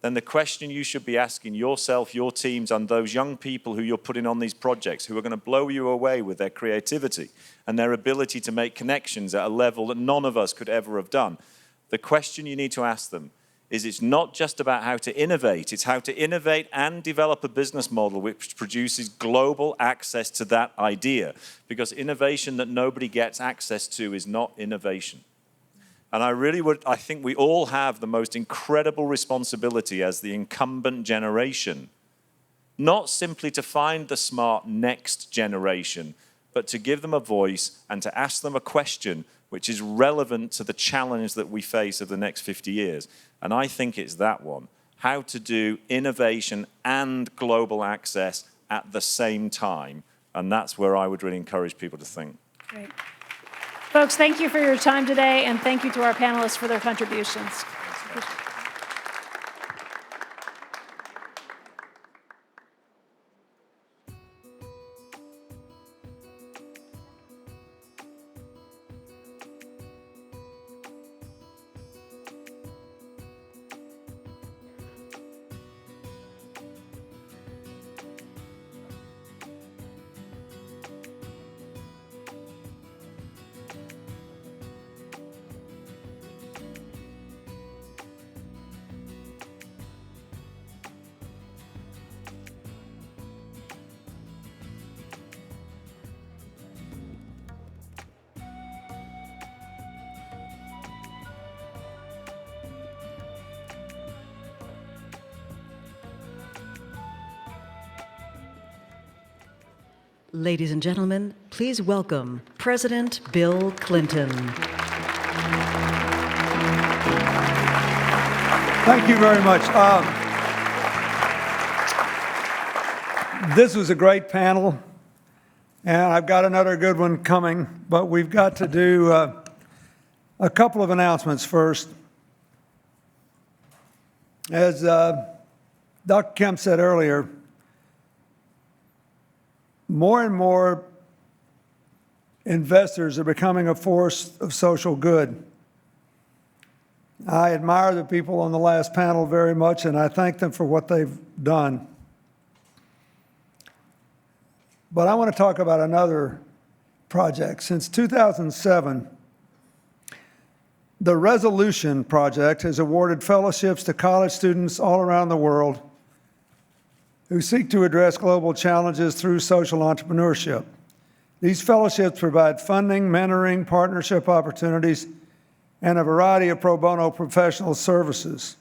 then the question you should be asking yourself, your teams, and those young people who you're putting on these projects who are going to blow you away with their creativity and their ability to make connections at a level that none of us could ever have done. The question you need to ask them is it's not just about how to innovate, it's how to innovate and develop a business model which produces global access to that idea. Because innovation that nobody gets access to is not innovation. And I think we all have the most incredible responsibility as the incumbent generation, not simply to find the smart next generation, but to give them a voice and to ask them a question which is relevant to the challenge that we face of the next 50 years. And I think it's that one, how to do innovation and global access at the same time. And that's where I would really encourage people to think. Great. Folks, thank you for your time today, and thank you to our panelists for their contributions. Ladies and gentlemen, please welcome President Bill Clinton. Thank you very much. This was a great panel, and I've got another good one coming, but we've got to do a couple of announcements first. As Dr. Kemp said earlier, more and more investors are becoming a force of social good. I admire the people on the last panel very much, and I thank them for what they've done. But I want to talk about another project. Since 2007, the Resolution Project has awarded fellowships to college students all around the world who seek to address global challenges through social entrepreneurship. These fellowships provide funding, mentoring, partnership opportunities, and a variety of pro bono professional services.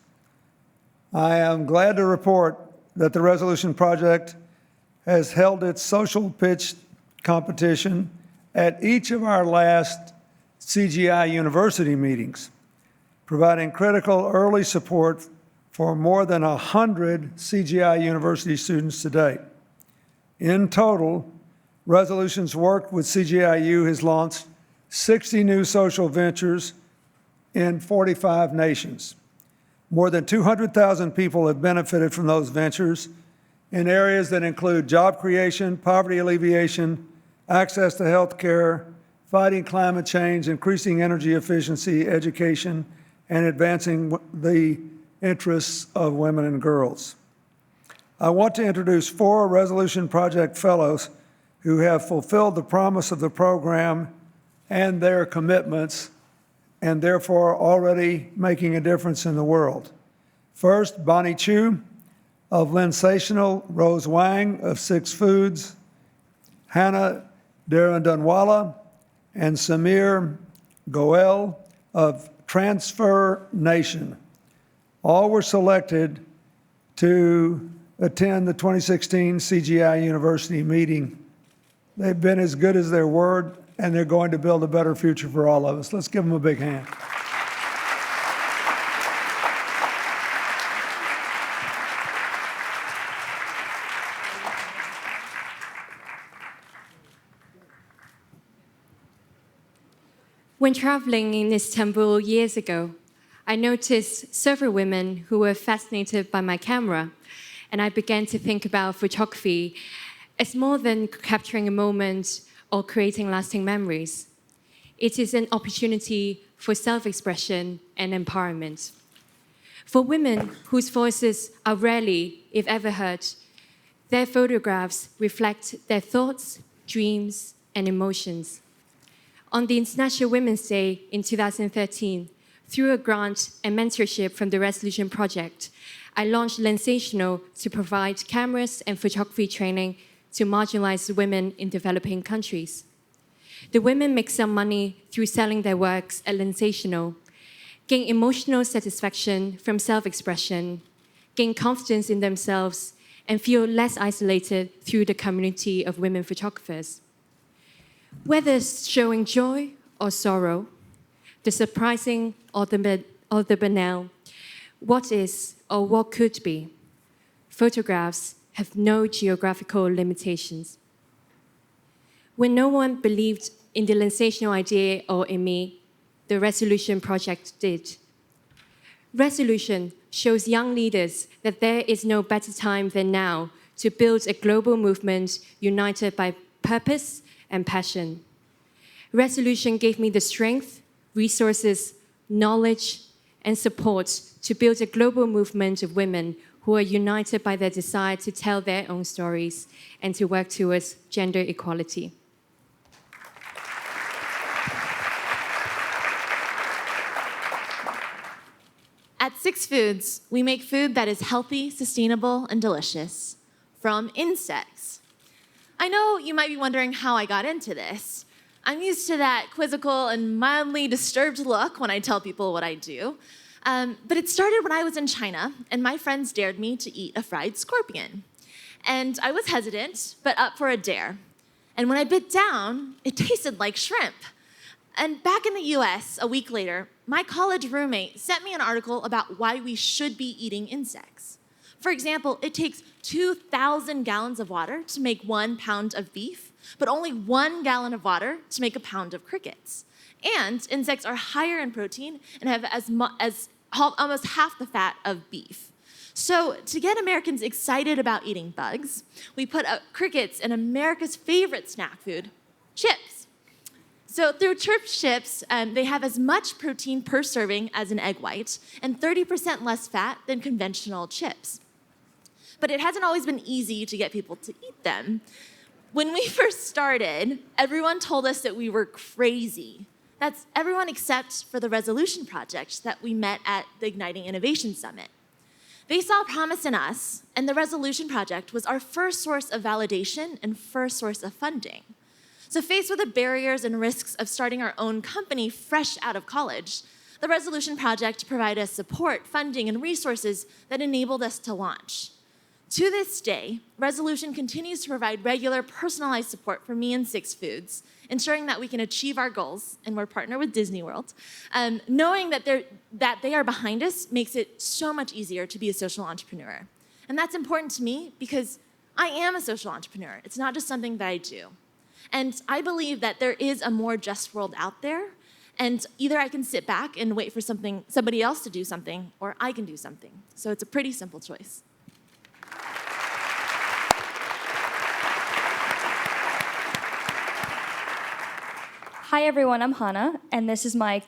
I am glad to report that the Resolution Project has held its social pitch competition at each of our last CGI university meetings, providing critical early support for more than 100 CGI university students to date. In total, Resolution's work with CGIU has launched 60 new social ventures in 45 nations. More than 200,000 people have benefited from those ventures in areas that include job creation, poverty alleviation, access to health care, fighting climate change, increasing energy efficiency, education, and advancing the interests of women and girls. I want to introduce 4 Resolution Project Fellows who have fulfilled the promise of the program and their commitments, and therefore already making a difference in the world. First, Bonnie Chu of Lensational, Rose Wang of Six Foods, Hannah Darandunwala, and Samir Goel of Transfer Nation. All were selected to attend the 2016 CGI University meeting. They've been as good as their word, and they're going to build a better future for all of us. Let's give them a big hand. When traveling in Istanbul years ago, I noticed several women who were fascinated by my camera, and I began to think about photography as more than capturing a moment or creating lasting memories. it is an opportunity for self-expression and empowerment. For women whose voices are rarely, if ever, heard, their photographs reflect their thoughts, dreams, and emotions. On the International Women's Day in 2013, through a grant and mentorship from the Resolution Project, I launched Lensational to provide cameras and photography training to marginalized women in developing countries. The women make some money through selling their works at Lensational, gain emotional satisfaction from self-expression, gain confidence in themselves, and feel less isolated through the community of women photographers. Whether showing joy or sorrow, the surprising or the banal, what is or what could be, photographs have no geographical limitations. When no one believed in the Lensational idea or in me, the Resolution Project did. Resolution shows young leaders that there is no better time than now to build a global movement united by purpose and passion. Resolution gave me the strength, resources, knowledge, and support to build a global movement of women who are united by their desire to tell their own stories and to work towards gender equality. At Six Foods, we make food that is healthy, sustainable, and delicious from insects. I know you might be wondering how I got into this. I'm used to that quizzical and mildly disturbed look when I tell people what I do. But it started when I was in China, and my friends dared me to eat a fried scorpion. And I was hesitant, but up for a dare. And when I bit down, it tasted like shrimp. And back in the US, a week later, my college roommate sent me an article about why we should be eating insects. For example, it takes 2,000 gallons of water to make 1 pound of beef, but only 1 gallon of water to make a pound of crickets. And insects are higher in protein and have almost half the fat of beef. So to get Americans excited about eating bugs, we put crickets in America's favorite snack food, chips. So through chips, they have as much protein per serving as an egg white and 30% less fat than conventional chips. But it hasn't always been easy to get people to eat them. When we first started, everyone told us that we were crazy. That's everyone except for the Resolution Project that we met at the Igniting Innovation Summit. They saw promise in us, and the Resolution Project was our first source of validation and first source of funding. So faced with the barriers and risks of starting our own company fresh out of college, the Resolution Project provided us support, funding, and resources that enabled us to launch. To this day, Resolution continues to provide regular, personalized support for me and Six Foods, ensuring that we can achieve our goals, and we're partnered with Disney World. Knowing that they are behind us makes it so much easier to be a social entrepreneur. And that's important to me because I am a social entrepreneur. It's not just something that I do. And I believe that there is a more just world out there, and either I can sit back and wait for somebody else to do something, or I can do something. So it's a pretty simple choice. Hi everyone, I'm Hannah, and this is my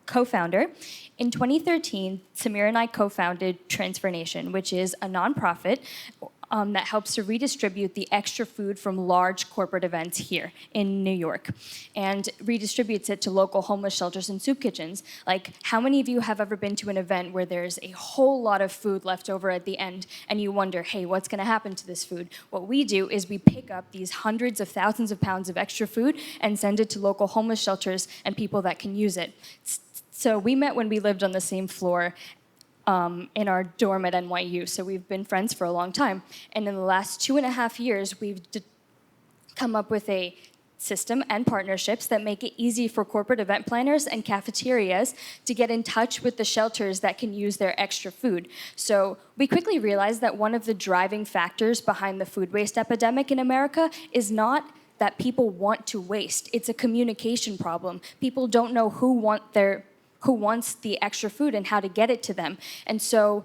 co-founder. In 2013, Samir and I co-founded Transfer Nation, which is a nonprofit that helps to redistribute the extra food from large corporate events here in New York and redistributes it to local homeless shelters and soup kitchens. Like, how many of you have ever been to an event where there's a whole lot of food left over at the end and you wonder, hey, what's gonna happen to this food? What we do is we pick up these hundreds of thousands of pounds of extra food and send it to local homeless shelters and people that can use it. So we met when we lived on the same floor in our dorm at NYU, so we've been friends for a long time. And in the last 2.5 years, we've come up with a system and partnerships that make it easy for corporate event planners and cafeterias to get in touch with the shelters that can use their extra food. So we quickly realized that one of the driving factors behind the food waste epidemic in America is not that people want to waste. It's a communication problem. People don't know who wants the extra food and how to get it to them. And so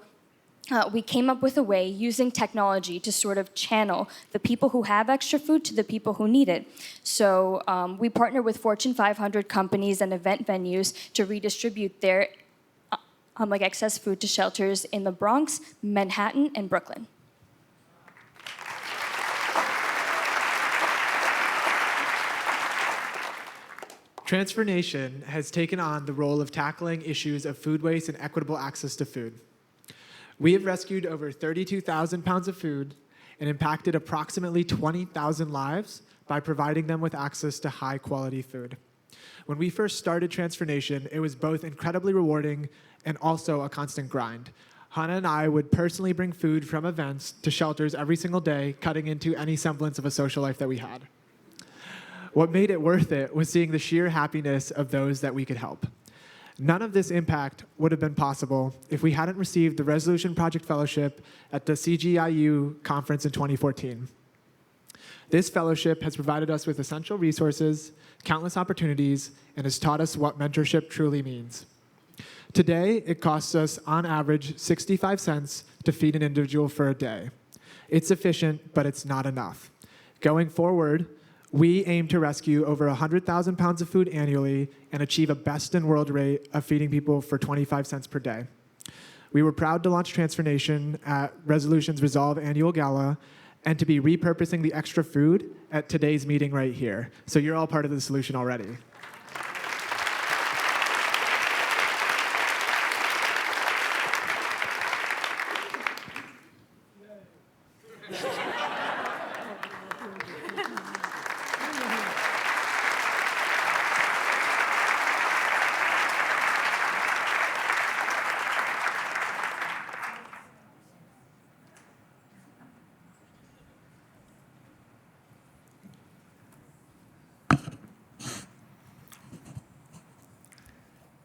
we came up with a way using technology to sort of channel the people who have extra food to the people who need it. So we partner with Fortune 500 companies and event venues to redistribute their excess food to shelters in the Bronx, Manhattan, and Brooklyn. Transformation has taken on the role of tackling issues of food waste and equitable access to food. We have rescued over 32,000 pounds of food and impacted approximately 20,000 lives by providing them with access to high-quality food. When we first started Transformation, it was both incredibly rewarding and also a constant grind. Hannah and I would personally bring food from events to shelters every single day, cutting into any semblance of a social life that we had. What made it worth it was seeing the sheer happiness of those that we could help. None of this impact would have been possible if we hadn't received the Resolution Project Fellowship at the CGIU conference in 2014. This fellowship has provided us with essential resources, countless opportunities, and has taught us what mentorship truly means. Today, it costs us, on average, 65 cents to feed an individual for a day. It's efficient, but it's not enough. Going forward, we aim to rescue over 100,000 pounds of food annually and achieve a best-in-world rate of feeding people for 25 cents per day. We were proud to launch Transformation at Resolution's Resolve Annual Gala and to be repurposing the extra food at today's meeting right here. So you're all part of the solution already.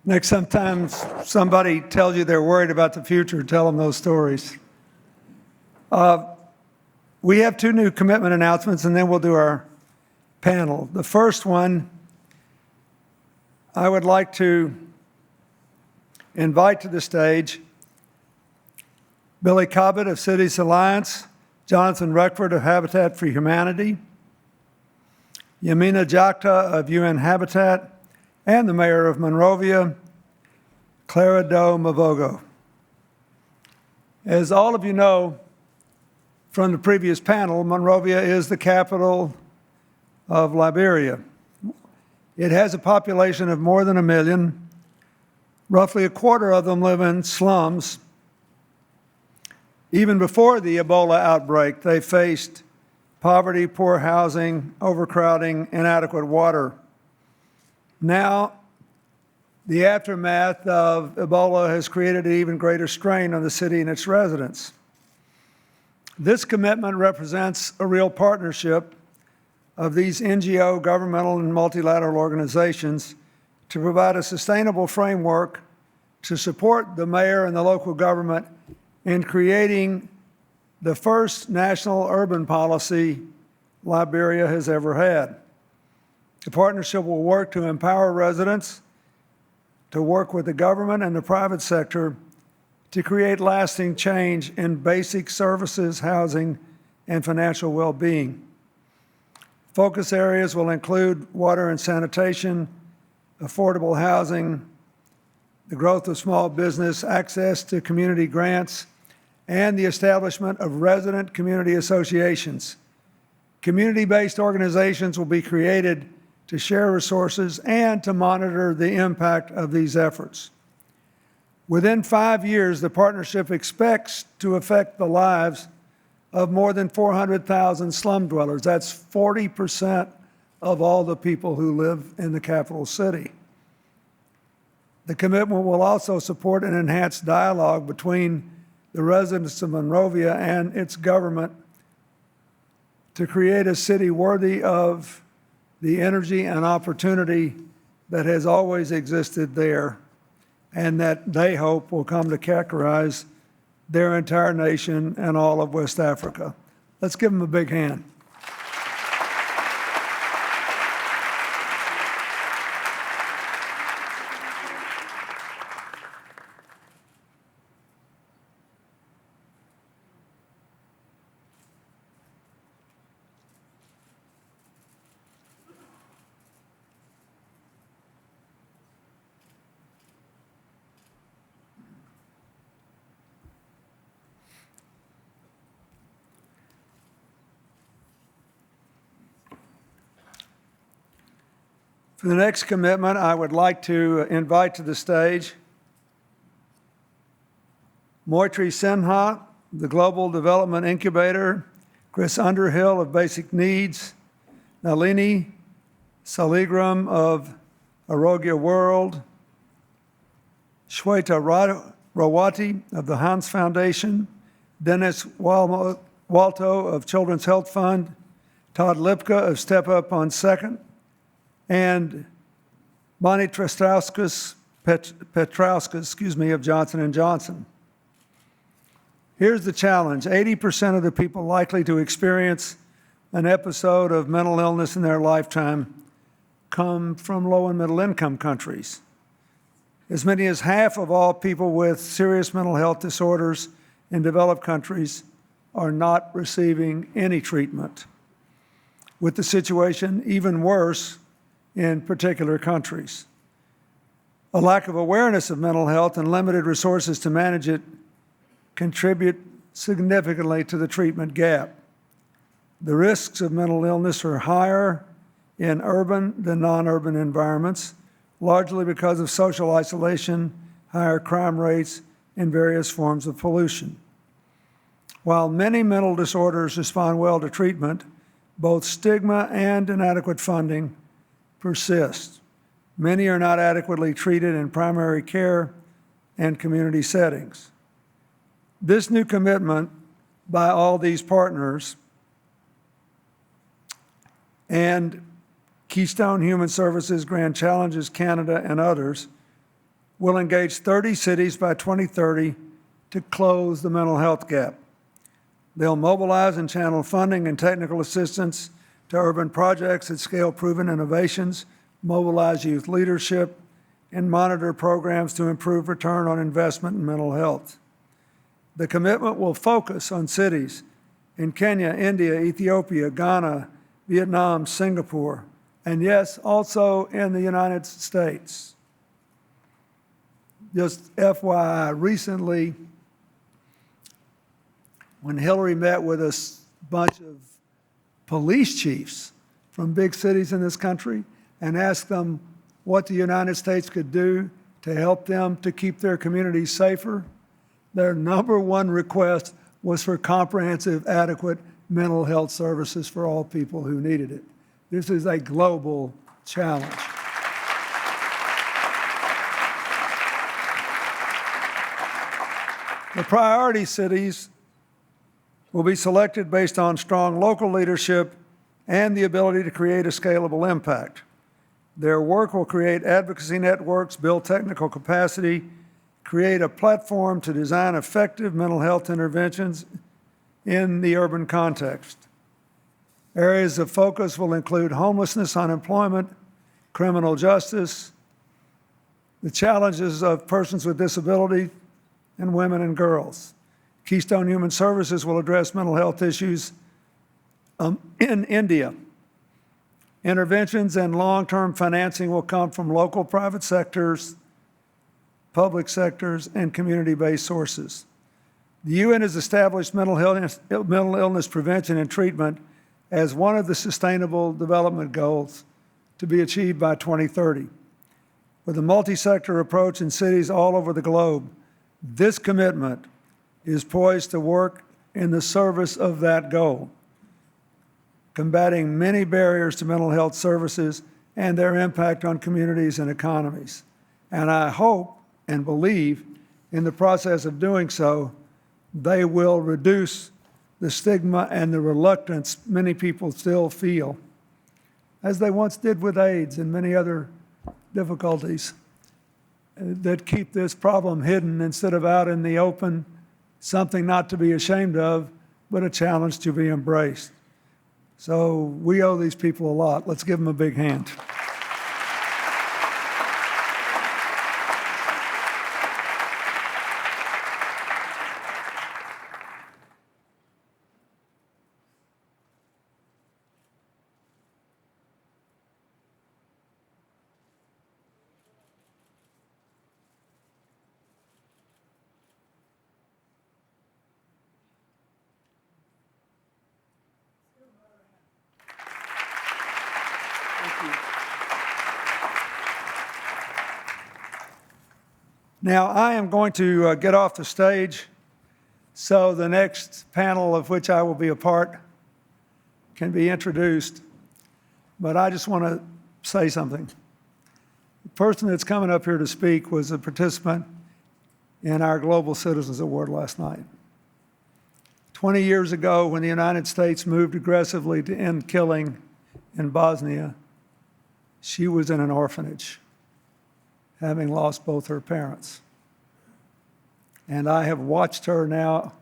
Next, sometimes somebody tells you they're worried about the future, tell them those stories. We have two new commitment announcements, and then we'll do our panel. The first one, I would like to invite to the stage Billy Cobbett of Cities Alliance, Jonathan Ruckford of Habitat for Humanity, Yamina Jakta of UN Habitat, and the mayor of Monrovia, Clara Do Mavogo. As all of you know from the previous panel, Monrovia is the capital of Liberia. It has a population of more than 1 million. Roughly a quarter of them live in slums. Even before the Ebola outbreak, they faced poverty, poor housing, overcrowding, inadequate water. Now, the aftermath of Ebola has created an even greater strain on the city and its residents. This commitment represents a real partnership of these NGO, governmental, and multilateral organizations to provide a sustainable framework to support the mayor and the local government in creating the first national urban policy Liberia has ever had. The partnership will work to empower residents, to work with the government and the private sector to create lasting change in basic services, housing, and financial well-being. Focus areas will include water and sanitation, affordable housing, the growth of small business, access to community grants, and the establishment of resident community associations. Community-based organizations will be created to share resources and to monitor the impact of these efforts. Within 5 years, the partnership expects to affect the lives of more than 400,000 slum dwellers. That's 40% of all the people who live in the capital city. The commitment will also support an enhanced dialogue between the residents of Monrovia and its government to create a city worthy of the energy and opportunity that has always existed there and that they hope will come to characterize their entire nation and all of West Africa. Let's give them a big hand. For the next commitment, I would like to invite to the stage Moitri Sinha, the Global Development Incubator, Chris Underhill of Basic Needs, Nalini Saligram of Arogya World, Shweta Rawati of the Hans Foundation, Dennis Walto of Children's Health Fund, Todd Lipka of Step Up on Second, and Bonnie Petrauskas, of Johnson & Johnson. Here's the challenge. 80% of the people likely to experience an episode of mental illness in their lifetime come from low and middle income countries. As many as half of all people with serious mental health disorders in developed countries are not receiving any treatment, with the situation even worse in particular countries. A lack of awareness of mental health and limited resources to manage it contribute significantly to the treatment gap. The risks of mental illness are higher in urban than non-urban environments, largely because of social isolation, higher crime rates, and various forms of pollution. While many mental disorders respond well to treatment, both stigma and inadequate funding persist. Many are not adequately treated in primary care and community settings. This new commitment by all these partners and Keystone Human Services, Grand Challenges Canada, and others will engage 30 cities by 2030 to close the mental health gap. They'll mobilize and channel funding and technical assistance to urban projects that scale proven innovations, mobilize youth leadership, and monitor programs to improve return on investment in mental health. The commitment will focus on cities in Kenya, India, Ethiopia, Ghana, Vietnam, Singapore, and yes, also in the United States. Just FYI, recently, when Hillary met with a bunch of police chiefs from big cities in this country and asked them what the United States could do to help them to keep their communities safer, their number one request was for comprehensive, adequate mental health services for all people who needed it. This is a global challenge. The priority cities will be selected based on strong local leadership and the ability to create a scalable impact. Their work will create advocacy networks, build technical capacity, create a platform to design effective mental health interventions in the urban context. Areas of focus will include homelessness, unemployment, criminal justice, the challenges of persons with disability, and women and girls. Keystone Human Services will address mental health issues in India. Interventions and long-term financing will come from local private sectors, public sectors, and community-based sources. The UN has established mental illness prevention and treatment as one of the Sustainable Development Goals to be achieved by 2030. With a multi-sector approach in cities all over the globe, this commitment is poised to work in the service of that goal, combating many barriers to mental health services and their impact on communities and economies. And I hope and believe in the process of doing so, they will reduce the stigma and the reluctance many people still feel, as they once did with AIDS and many other difficulties that keep this problem hidden instead of out in the open, something not to be ashamed of, but a challenge to be embraced. So we owe these people a lot. Let's give them a big hand. Thank you. Now, I am going to get off the stage so the next panel of which I will be a part can be introduced. But I just want to say something. The person that's coming up here to speak was a participant in our Global Citizens Award last night. 20 years ago, when the United States moved aggressively to end killing in Bosnia, she was in an orphanage, having lost both her parents. And I have watched her now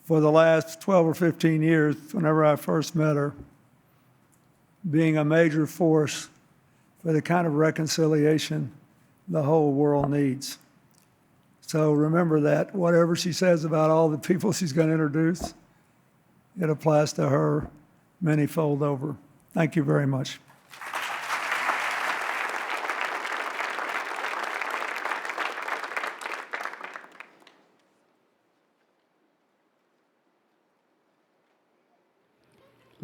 for the last 12 or 15 years, whenever I first met her, being a major force for the kind of reconciliation the whole world needs. So remember that, whatever she says about all the people she's going to introduce, it applies to her many-fold over. Thank you very much.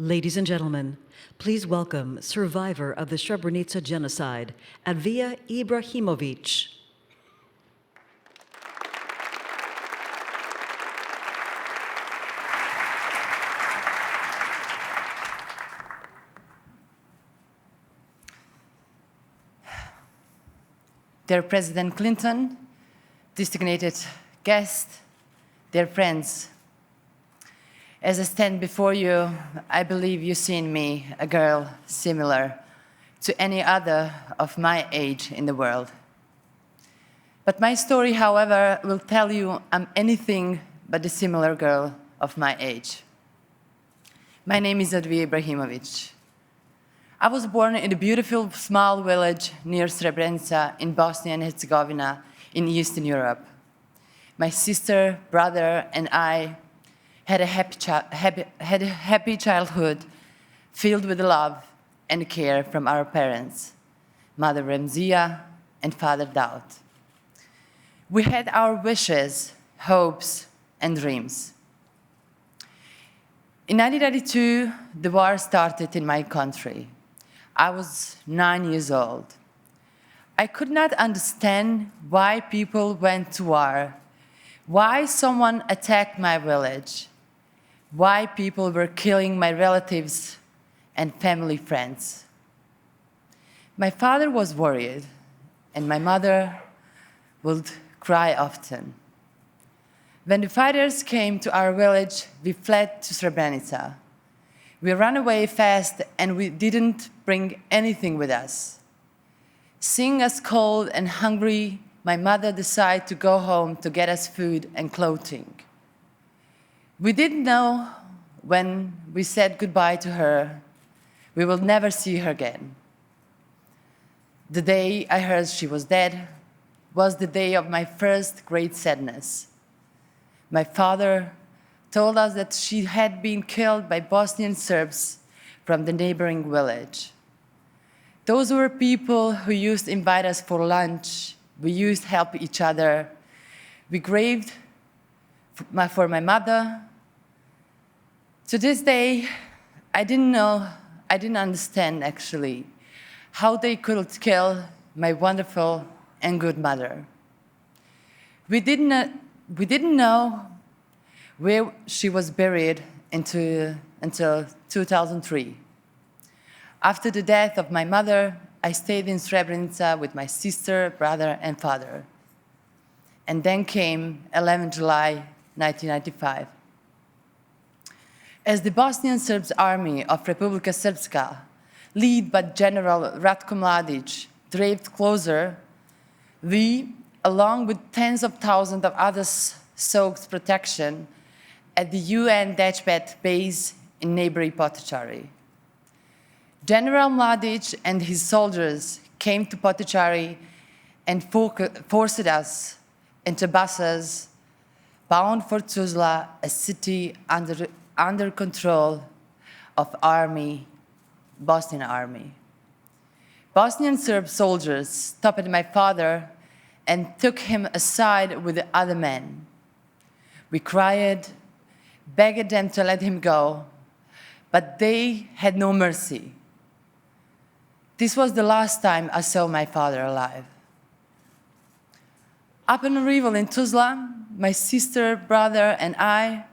Ladies and gentlemen, please welcome survivor of the Srebrenica genocide, Advija Ibrahimović. Dear President Clinton, designated guests, dear friends, as I stand before you, I believe you see in me a girl similar to any other of my age in the world. But my story, however, will tell you I'm anything but a similar girl of my age. My name is Advija Ibrahimović. I was born in a beautiful small village near Srebrenica in Bosnia and Herzegovina in Eastern Europe. My sister, brother, and I had a happy childhood filled with love and care from our parents, Mother Remzia and Father Daud. We had our wishes, hopes, and dreams. In 1992, the war started in my country. I was 9 years old. I could not understand why people went to war, why someone attacked my village, why people were killing my relatives and family friends. My father was worried, and my mother would cry often. When the fighters came to our village, we fled to Srebrenica. We ran away fast, and we didn't bring anything with us. Seeing us cold and hungry, my mother decided to go home to get us food and clothing. We didn't know when we said goodbye to her, we will never see her again. The day I heard she was dead was the day of my first great sadness. My father told us that she had been killed by Bosnian Serbs from the neighboring village. Those were people who used to invite us for lunch. We used to help each other. We grieved for my mother. To this day, I didn't understand actually how they could kill my wonderful and good mother. We didn't know where she was buried until 2003. After the death of my mother, I stayed in Srebrenica with my sister, brother, and father. And then came 11 July 1995. As the Bosnian Serbs army of Republika Srpska, led by General Ratko Mladic, drove closer, we, along with tens of thousands of others, sought protection at the UN Dachbet base in neighboring Potocari. General Mladic and his soldiers came to Potocari and forced us into buses bound for Tuzla, a city under control of Bosnian army. Bosnian Serb soldiers stopped my father and took him aside with the other men. We cried, begged them to let him go, but they had no mercy. This was the last time I saw my father alive. Upon arrival in Tuzla, my sister, brother, and I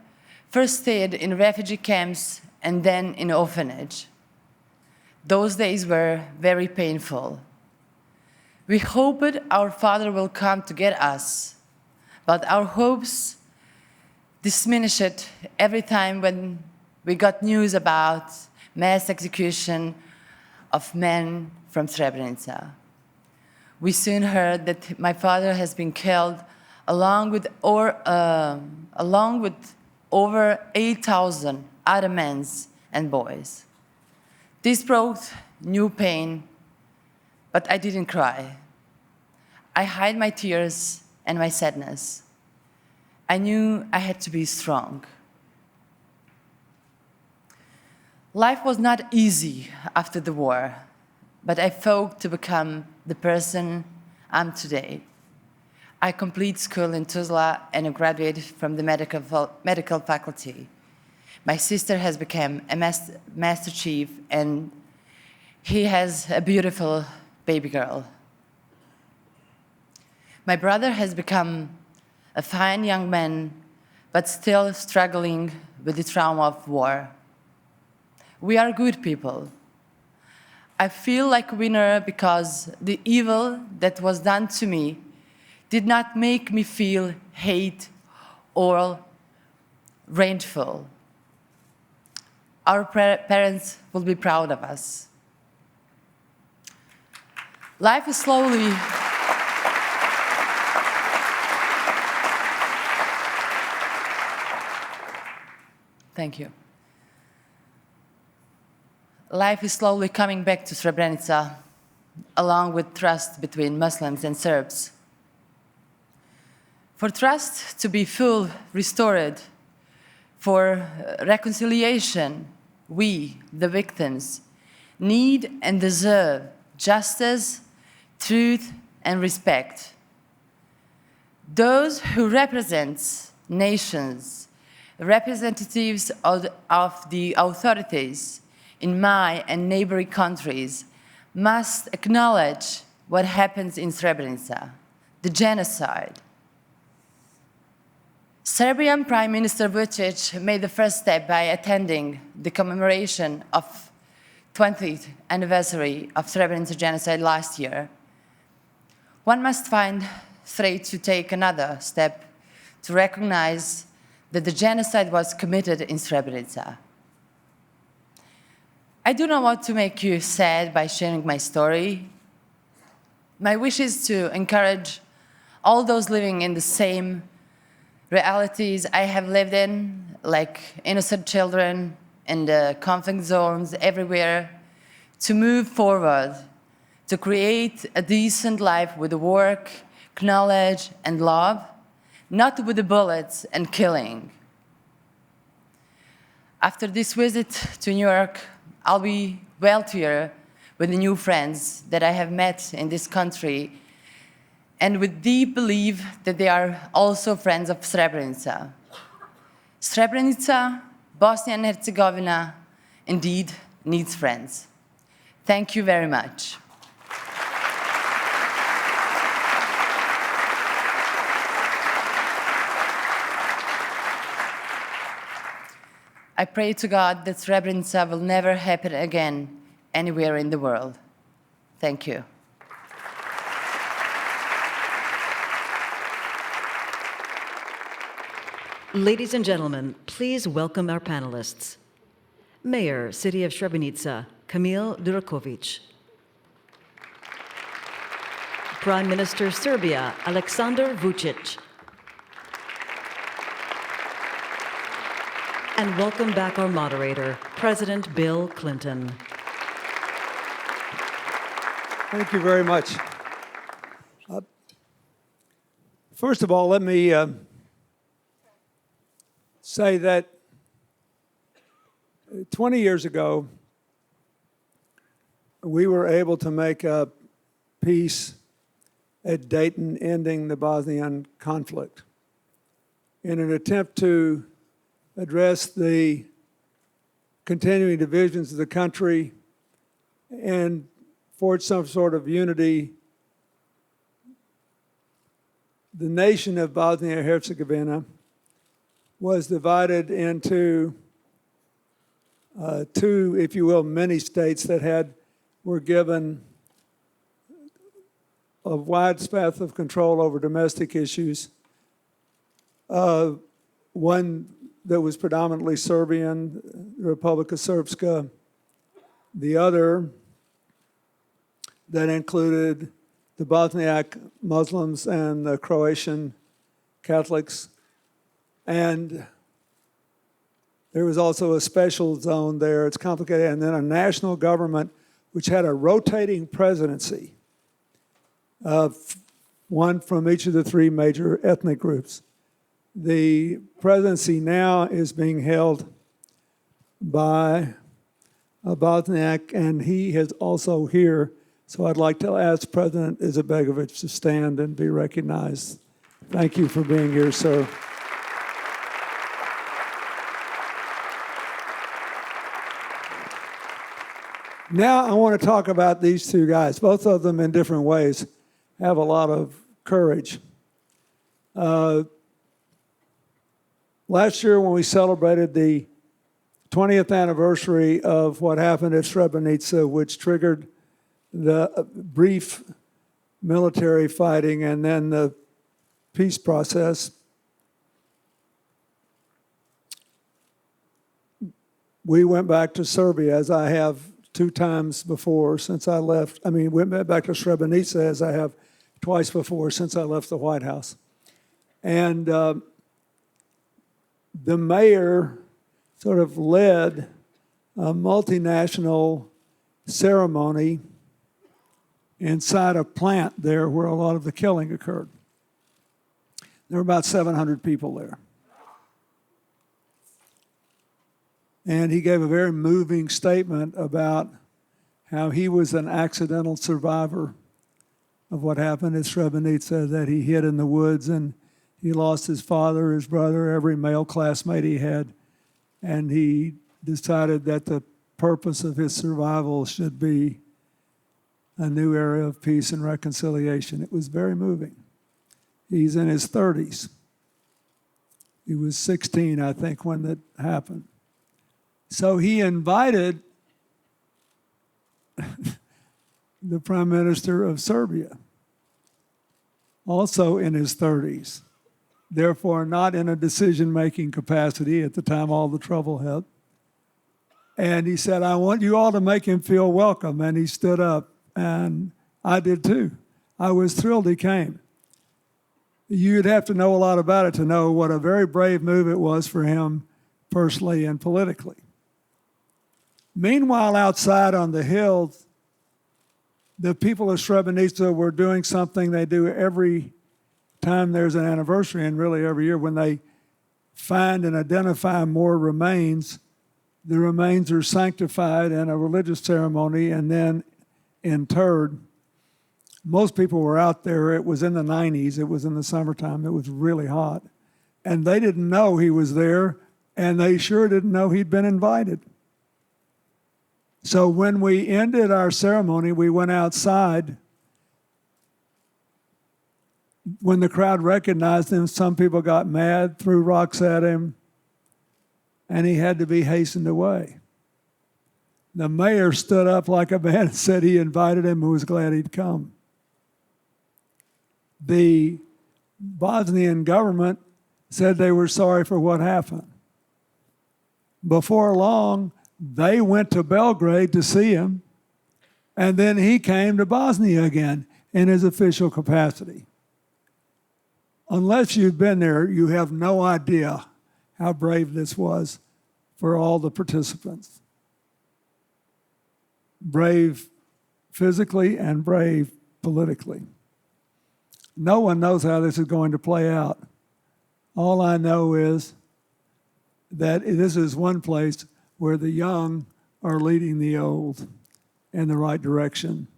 first stayed in refugee camps and then in orphanage. Those days were very painful. We hoped our father will come to get us, but our hopes diminished every time when we got news about mass execution of men from Srebrenica. We soon heard that my father has been killed along with over 8,000 other men and boys. This brought new pain, but I didn't cry. I hid my tears and my sadness. I knew I had to be strong. Life was not easy after the war, but I fought to become the person I'm today. I completed school in Tuzla and I graduated from the medical faculty. My sister has become a master chief and he has a beautiful baby girl. My brother has become a fine young man, but still struggling with the trauma of war. We are good people. I feel like a winner because the evil that was done to me did not make me feel hate or rageful. Our parents will be proud of us. Life is slowly Thank you. Life is slowly coming back to Srebrenica, along with trust between Muslims and Serbs. For trust to be full restored, for reconciliation, we, the victims, need and deserve justice, truth, and respect. Those who represent nations, representatives of the authorities in my and neighboring countries must acknowledge what happens in Srebrenica, the genocide. Serbian Prime Minister Vučić made the first step by attending the commemoration of 20th anniversary of Srebrenica genocide last year. One must find straight to take another step to recognize that the genocide was committed in Srebrenica. I do not want to make you sad by sharing my story. My wish is to encourage all those living in the same realities I have lived in, like innocent children in the conflict zones everywhere, to move forward, to create a decent life with work, knowledge, and love, not with the bullets and killing. After this visit to New York, I'll be wealthier with the new friends that I have met in this country and with deep belief that they are also friends of Srebrenica. Srebrenica, Bosnia and Herzegovina, indeed needs friends. Thank you very much. I pray to God that Srebrenica will never happen again anywhere in the world. Thank you. Ladies and gentlemen, please welcome our panelists. Mayor, City of Srebrenica, Kamil Durakovic. Prime Minister Serbia, Aleksandar Vučić. And welcome back our moderator, President Bill Clinton. Thank you very much. First of all, let me say that 20 years ago, we were able to make a peace at Dayton ending the Bosnian conflict in an attempt to address the continuing divisions of the country and forge some sort of unity the nation of Bosnia-Herzegovina was divided into two, if you will, mini states that were given a wide swath of control over domestic issues. One that was predominantly Serbian, the Republika Srpska. The other that included the Bosniak Muslims and the Croatian Catholics. And there was also a special zone there. It's complicated. And then a national government which had a rotating presidency, one from each of the three major ethnic groups. The presidency now is being held by a Bosniak, and he is also here. So I'd like to ask President Izetbegovic to stand and be recognized. Thank you for being here, sir. Now I want to talk about these two guys. Both of them in different ways have a lot of courage. Last year when we celebrated the 20th anniversary of what happened at Srebrenica, which triggered the brief military fighting and then the peace process, we went back to Serbia, as I have 2 times before since I left. I mean, went back to Srebrenica, as I have twice before since I left the White House. And the mayor sort of led a multinational ceremony inside a plant there where a lot of the killing occurred. There were about 700 people there. And he gave a very moving statement about how he was an accidental survivor of what happened at Srebrenica, that he hid in the woods and he lost his father, his brother, every male classmate he had. And he decided that the purpose of his survival should be a new era of peace and reconciliation. It was very moving. He's in his 30s. He was 16, I think, when that happened. So he invited the Prime Minister of Serbia, also in his 30s, therefore not in a decision-making capacity at the time all the trouble hit. And he said, I want you all to make him feel welcome. And he stood up, and I did too. I was thrilled he came. You'd have to know a lot about it to know what a very brave move it was for him personally and politically. Meanwhile, outside on the hill, the people of Srebrenica were doing something they do every time there's an anniversary, and really every year when they find and identify more remains. The remains are sanctified in a religious ceremony and then interred. Most people were out there. It was in the 90s. It was in the summertime. It was really hot. And they didn't know he was there, and they sure didn't know he'd been invited. So when we ended our ceremony, we went outside. When the crowd recognized him, some people got mad, threw rocks at him, and he had to be hastened away. The mayor stood up like a man and said he invited him and was glad he'd come. The Bosnian government said they were sorry for what happened. Before long, they went to Belgrade to see him, and then he came to Bosnia again in his official capacity. Unless you've been there, you have no idea how brave this was for all the participants. Brave physically and brave politically. No one knows how this is going to play out. All I know is that this is one place where the young are leading the old in the right direction.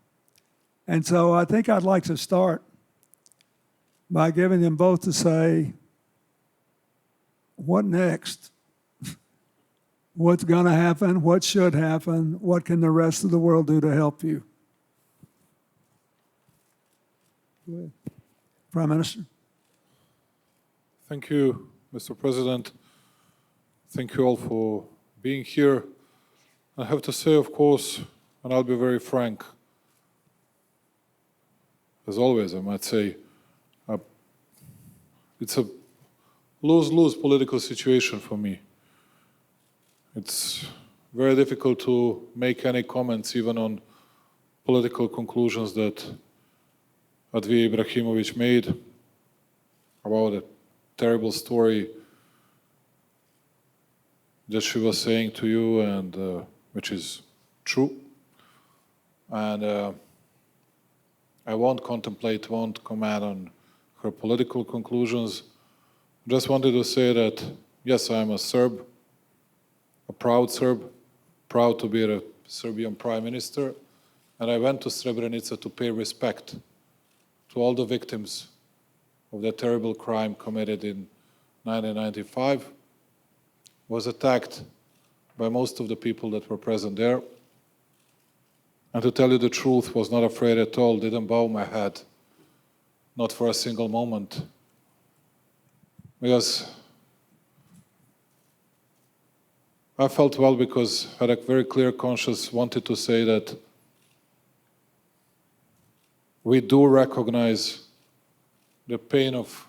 And so I think I'd like to start by giving them both to say, what next? What's going to happen? What should happen? What can the rest of the world do to help you? Go ahead. Prime Minister. Thank you, Mr. President. Thank you all for being here. I have to say, of course, and I'll be very frank, as always, I might say, it's a lose-lose political situation for me. It's very difficult to make any comments even on political conclusions that Advija Ibrahimović made about a terrible story that she was saying to you, and which is true. And I won't comment on her political conclusions. Just wanted to say that, yes, I'm a Serb, a proud Serb, proud to be a Serbian Prime Minister, and I went to Srebrenica to pay respect to all the victims of that terrible crime committed in 1995, was attacked by most of the people that were present there. And to tell you the truth, was not afraid at all, didn't bow my head, not for a single moment. Because I felt well, because I had a very clear conscience, wanted to say that we do recognize the pain of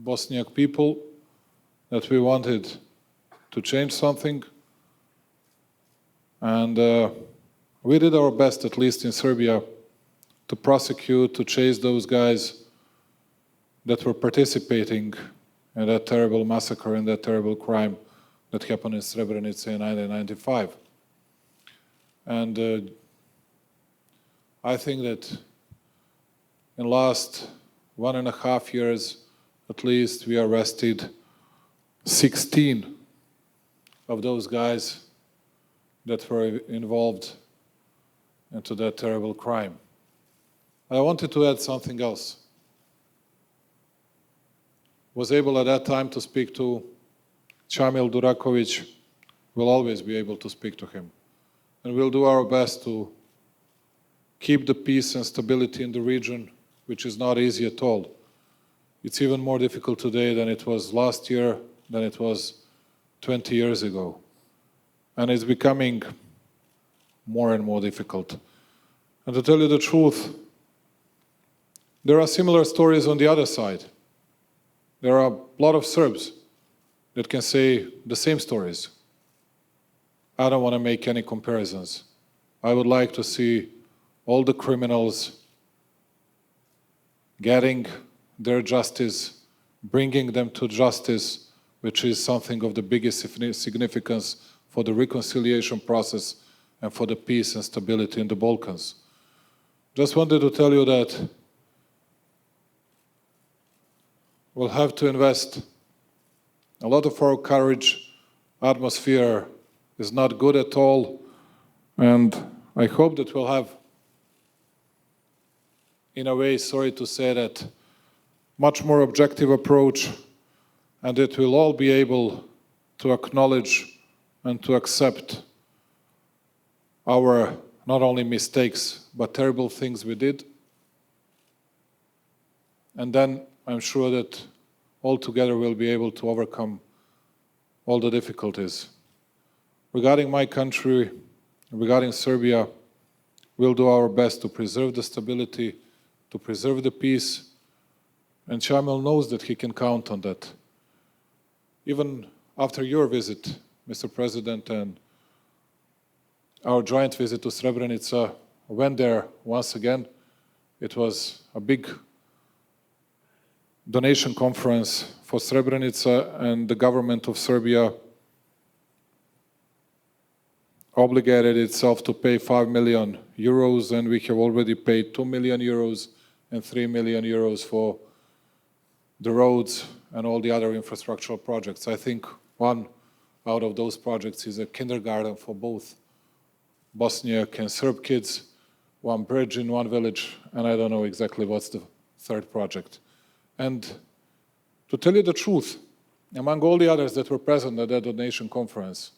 Bosniak people, that we wanted to change something. And we did our best, at least in Serbia, to prosecute, to chase those guys that were participating in that terrible massacre and that terrible crime that happened in Srebrenica in 1995. And I think that in the last 1.5 years, at least, we arrested 16 of those guys that were involved into that terrible crime. I wanted to add something else. Was able at that time to speak to Chamil Duraković. Will always be able to speak to him. And we'll do our best to keep the peace and stability in the region, which is not easy at all. It's even more difficult today than it was last year, than it was 20 years ago. And it's becoming more and more difficult. And to tell you the truth, there are similar stories on the other side. There are a lot of Serbs that can say the same stories. I don't want to make any comparisons. I would like to see all the criminals getting their justice, bringing them to justice, which is something of the biggest significance for the reconciliation process and for the peace and stability in the Balkans. Just wanted to tell you that we'll have to invest a lot of our courage. Atmosphere is not good at all, and I hope that we'll have, in a way, sorry to say that, much more objective approach, and that we'll all be able to acknowledge and to accept our not only mistakes, but terrible things we did. And then I'm sure that all together we'll be able to overcome all the difficulties. Regarding my country, regarding Serbia, we'll do our best to preserve the stability, to preserve the peace, and Chamil knows that he can count on that. Even after your visit, Mr. President, and our joint visit to Srebrenica, I went there once again. It was a big donation conference for Srebrenica, and the government of Serbia obligated itself to pay 5 million euros, and we have already paid 2 million euros and 3 million euros for the roads and all the other infrastructural projects. I think one out of those projects is a kindergarten for both Bosniak and Serb kids, one bridge in one village, and I don't know exactly what's the third project. And to tell you the truth, among all the others that were present at that donation conference,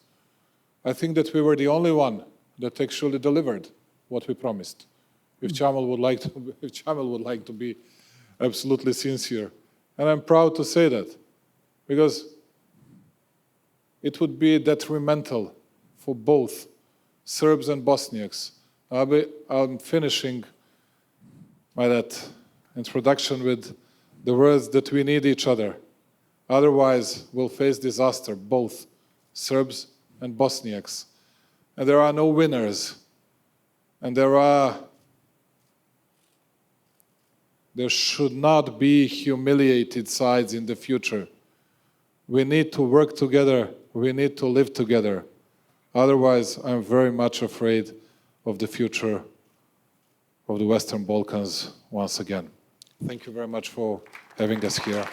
I think that we were the only one that actually delivered what we promised. If Chamil would like to be absolutely sincere. And I'm proud to say that. because it would be detrimental for both Serbs and Bosniaks. I'm finishing my that introduction with the words that we need each other. Otherwise, we'll face disaster, both Serbs and Bosniaks. And there are no winners. And there should not be humiliated sides in the future. We need to work together. We need to live together. Otherwise, I'm very much afraid of the future of the Western Balkans once again. Thank you very much for having us here.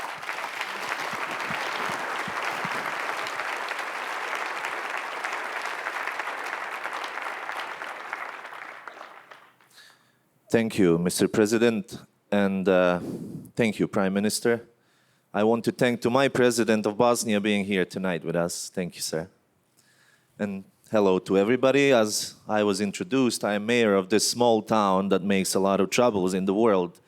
Thank you, Mr. President, and thank you, Prime Minister. I want to thank to my President of Bosnia being here tonight with us. Thank you, sir. And hello to everybody. As I was introduced, I am mayor of this small town that makes a lot of troubles in the world,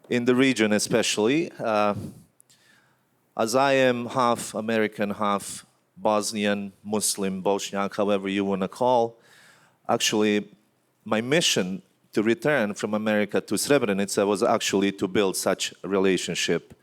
in the region especially. As I am half American, half Bosnian, Muslim, Bosniak, however you want to call, actually my mission to return from America to Srebrenica was actually to build such a relationship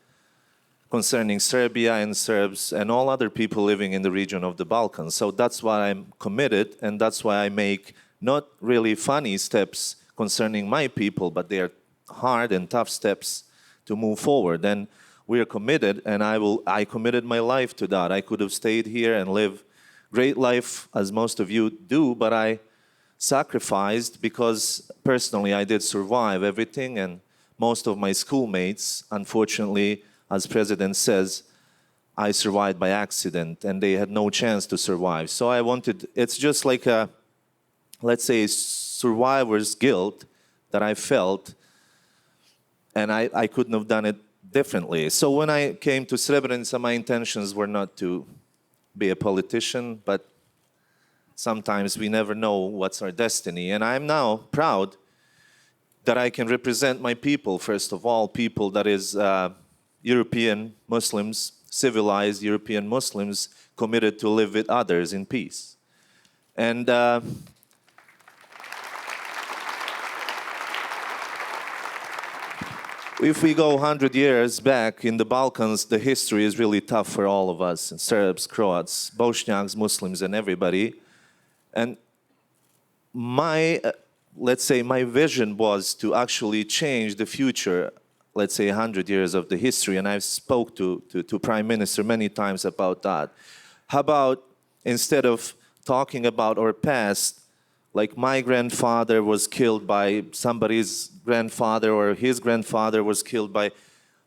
concerning Serbia and Serbs and all other people living in the region of the Balkans. So that's why I'm committed, and that's why I make not really funny steps concerning my people, but they are hard and tough steps to move forward. And we are committed, and I committed my life to that. I could have stayed here and lived great life, as most of you do, but I sacrificed because personally I did survive everything, and most of my schoolmates, unfortunately, as President says, I survived by accident and they had no chance to survive. So I wanted, it's just like a, let's say, survivor's guilt that I felt, and I couldn't have done it differently. So when I came to Srebrenica, my intentions were not to be a politician, but sometimes we never know what's our destiny. And I'm now proud that I can represent my people, first of all, people that is European Muslims, civilized European Muslims, committed to live with others in peace. And if we go 100 years back in the Balkans, the history is really tough for all of us, Serbs, Croats, Bosniaks, Muslims, and everybody. And my, let's say, my vision was to actually change the future, let's say 100 years of the history, and I've spoke to Prime Minister many times about that. How about, instead of talking about our past, like my grandfather was killed by somebody's grandfather or his grandfather was killed by,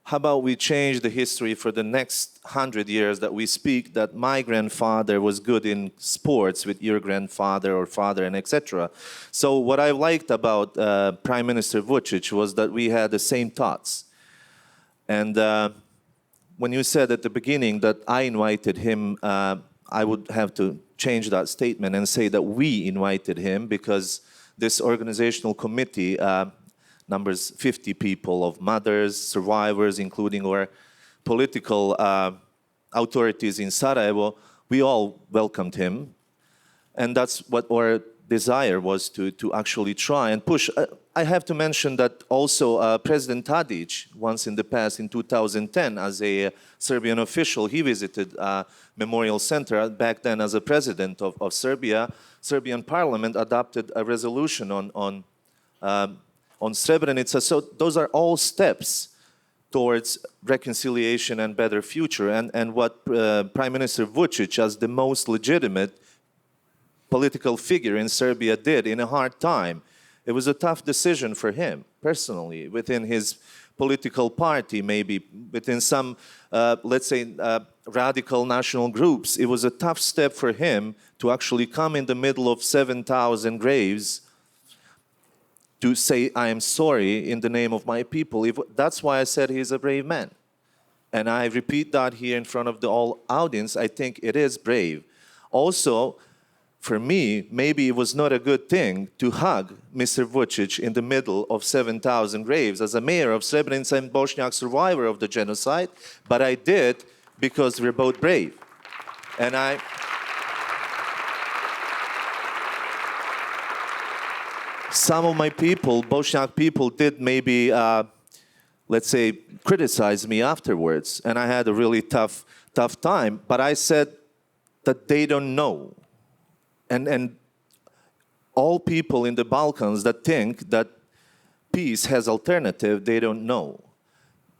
how about we change the history for the next 100 years that we speak that my grandfather was good in sports with your grandfather or father and etc. So what I liked about Prime Minister Vučić was that we had the same thoughts. And when you said at the beginning that I invited him, I would have to change that statement and say that we invited him, because this organizational committee numbers 50 people of mothers, survivors, including our political authorities in Sarajevo. We all welcomed him. And that's what our desire was, to actually try and push. I have to mention that also President Tadić, once in the past, in 2010, as a Serbian official, he visited Memorial Center. Back then, as a president of Serbia, Serbian parliament adopted a resolution on Srebrenica. So those are all steps towards reconciliation and better future. And what Prime Minister Vučić, as the most legitimate political figure in Serbia, did in a hard time. It was a tough decision for him, personally, within his political party, maybe within some, let's say, radical national groups. It was a tough step for him to actually come in the middle of 7,000 graves to say, I am sorry in the name of my people. That's why I said he's a brave man. And I repeat that here in front of the whole audience. I think it is brave. Also, for me, maybe it was not a good thing to hug Mr. Vučić in the middle of 7,000 graves as a mayor of Srebrenica and Bosniak survivor of the genocide, but I did because we're both brave. And some of my people, Bosniak people, did maybe, let's say, criticize me afterwards. And I had a really tough time. But I said that they don't know. And all people in the Balkans that think that peace has alternative, they don't know.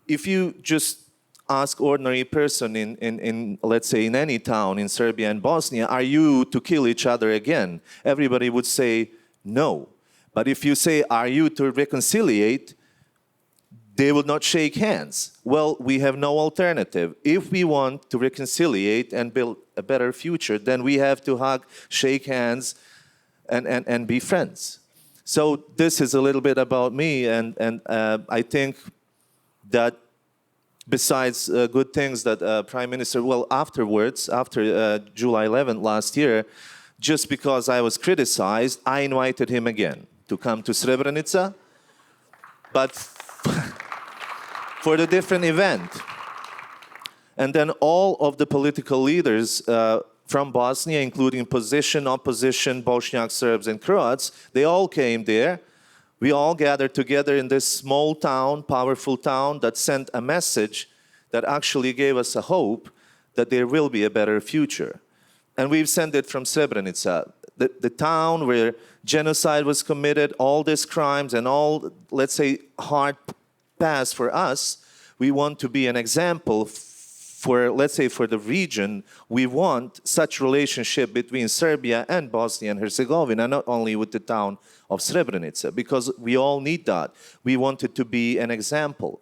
If you just ask ordinary person in let's say, in any town in Serbia and Bosnia, are you to kill each other again? Everybody would say no. But if you say, are you to reconciliate, they will not shake hands. Well, we have no alternative. If we want to reconciliate and build a better future, then we have to hug, shake hands, and be friends. So this is a little bit about me, and I think that besides good things that Prime Minister, well, afterwards, after July 11th last year, just because I was criticized, I invited him again to come to Srebrenica, but for the different event. And then all of the political leaders from Bosnia, including opposition, Bosniak Serbs and Croats, they all came there. We all gathered together in this small town, powerful town, that sent a message that actually gave us a hope that there will be a better future. And we've sent it from Srebrenica, the town where genocide was committed, all these crimes and all, let's say, hard past for us. We want to be an example for, let's say, for the region. We want such relationship between Serbia and Bosnia and Herzegovina, not only with the town of Srebrenica, because we all need that. We want it to be an example.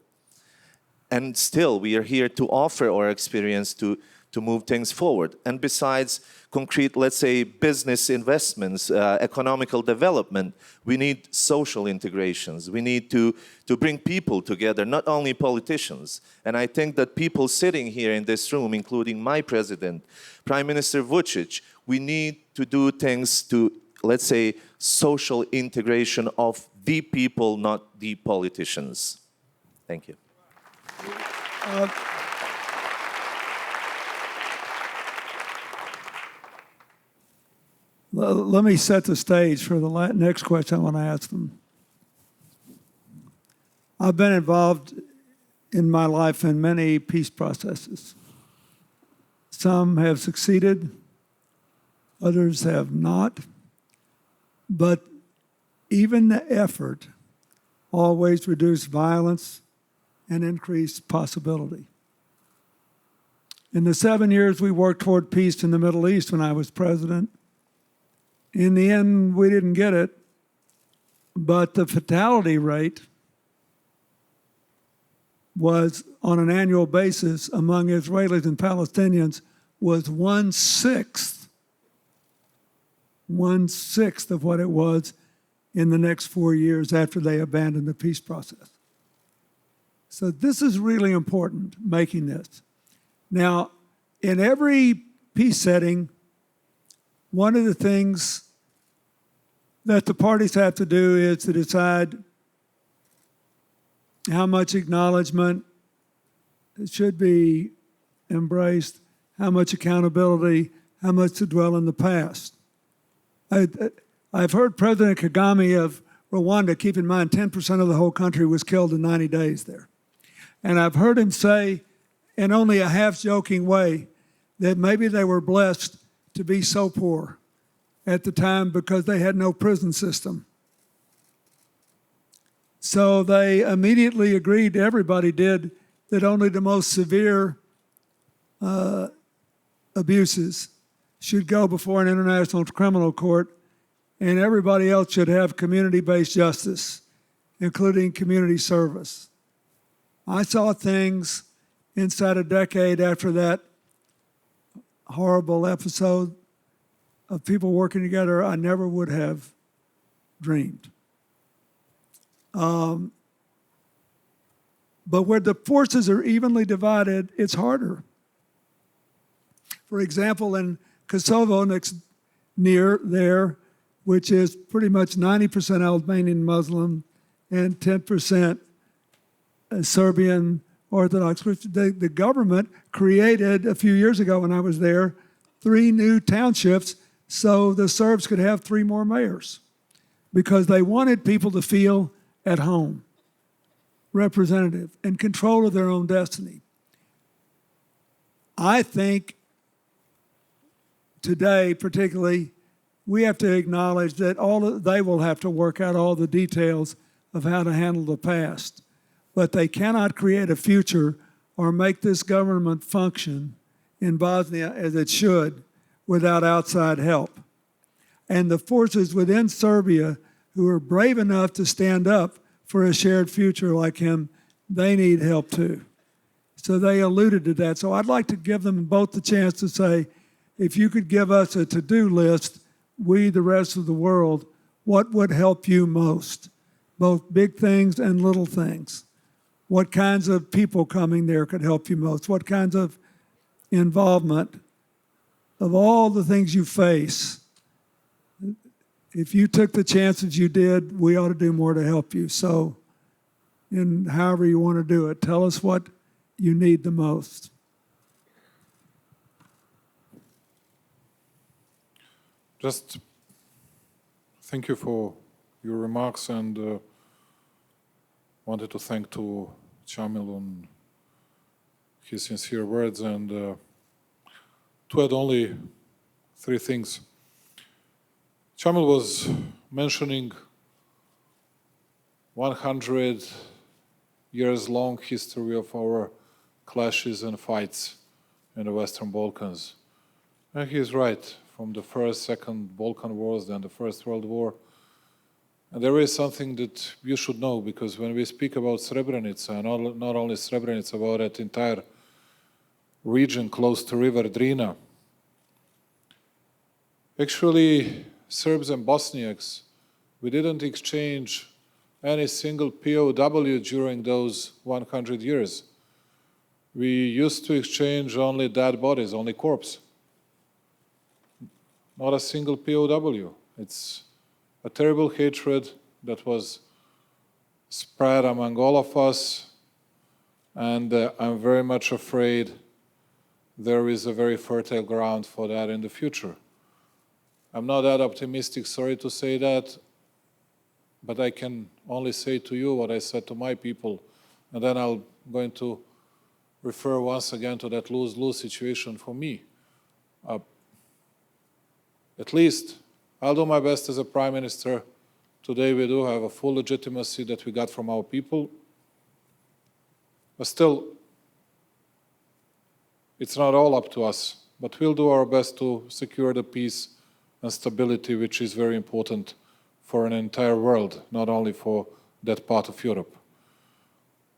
And still, we are here to offer our experience to move things forward. And besides concrete, let's say, business investments, economical development, we need social integrations. We need to bring people together, not only politicians. And I think that people sitting here in this room, including my president, Prime Minister Vučić, we need to do things to, let's say, social integration of the people, not the politicians. Thank you. Let me set the stage for the next question I want to ask them. I've been involved in my life in many peace processes. Some have succeeded, others have not. But even the effort always reduced violence and increased possibility. In the 7 years we worked toward peace in the Middle East when I was president, in the end, we didn't get it, but the fatality rate was, on an annual basis, among Israelis and Palestinians, was 1/6 of what it was in the next 4 years after they abandoned the peace process. So this is really important, making this. Now, in every peace setting, one of the things that the parties have to do is to decide how much acknowledgement should be embraced, how much accountability, how much to dwell in the past. I've heard President Kagame of Rwanda, keep in mind 10% of the whole country was killed in 90 days there. And I've heard him say, in only a half-joking way, that maybe they were blessed to be so poor at the time because they had no prison system. So they immediately agreed, everybody did, that only the most severe abuses should go before an international criminal court, and everybody else should have community-based justice, including community service. I saw things inside a decade after that horrible episode of people working together I never would have dreamed. But where the forces are evenly divided, it's harder. For example, in Kosovo, near there, which is pretty much 90% Albanian Muslim and 10% Serbian Orthodox Christian. The government created, a few years ago when I was there, 3 new townships so the Serbs could have 3 more mayors because they wanted people to feel at home, representative, in control of their own destiny. I think today, particularly, we have to acknowledge that they will have to work out all the details of how to handle the past. But they cannot create a future or make this government function in Bosnia as it should without outside help. And the forces within Serbia who are brave enough to stand up for a shared future like him, they need help too. So they alluded to that. So I'd like to give them both the chance to say, if you could give us a to-do list, we, the rest of the world, what would help you most? Both big things and little things. What kinds of people coming there could help you most? What kinds of involvement of all the things you face? If you took the chances you did, we ought to do more to help you. So, in however you want to do it, tell us what you need the most. Just thank you for your remarks, and wanted to thank to Chamil on his sincere words, and to add only 3 things. Chamil was mentioning 100 years long history of our clashes and fights in the Western Balkans. And he is right, from the First, Second Balkan Wars, then the First World War. And there is something that you should know, because when we speak about Srebrenica, not only Srebrenica, about that entire region close to River Drina, actually Serbs and Bosniaks, we didn't exchange any single POW during those 100 years. We used to exchange only dead bodies, only corpse. Not a single POW. It's a terrible hatred that was spread among all of us, and I'm very much afraid there is a very fertile ground for that in the future. I'm not that optimistic, sorry to say that, but I can only say to you what I said to my people, and then I'm going to refer once again to that lose-lose situation for me. At least I'll do my best as a Prime Minister. Today we do have a full legitimacy that we got from our people, but still, it's not all up to us, but we'll do our best to secure the peace and stability, which is very important for an entire world, not only for that part of Europe.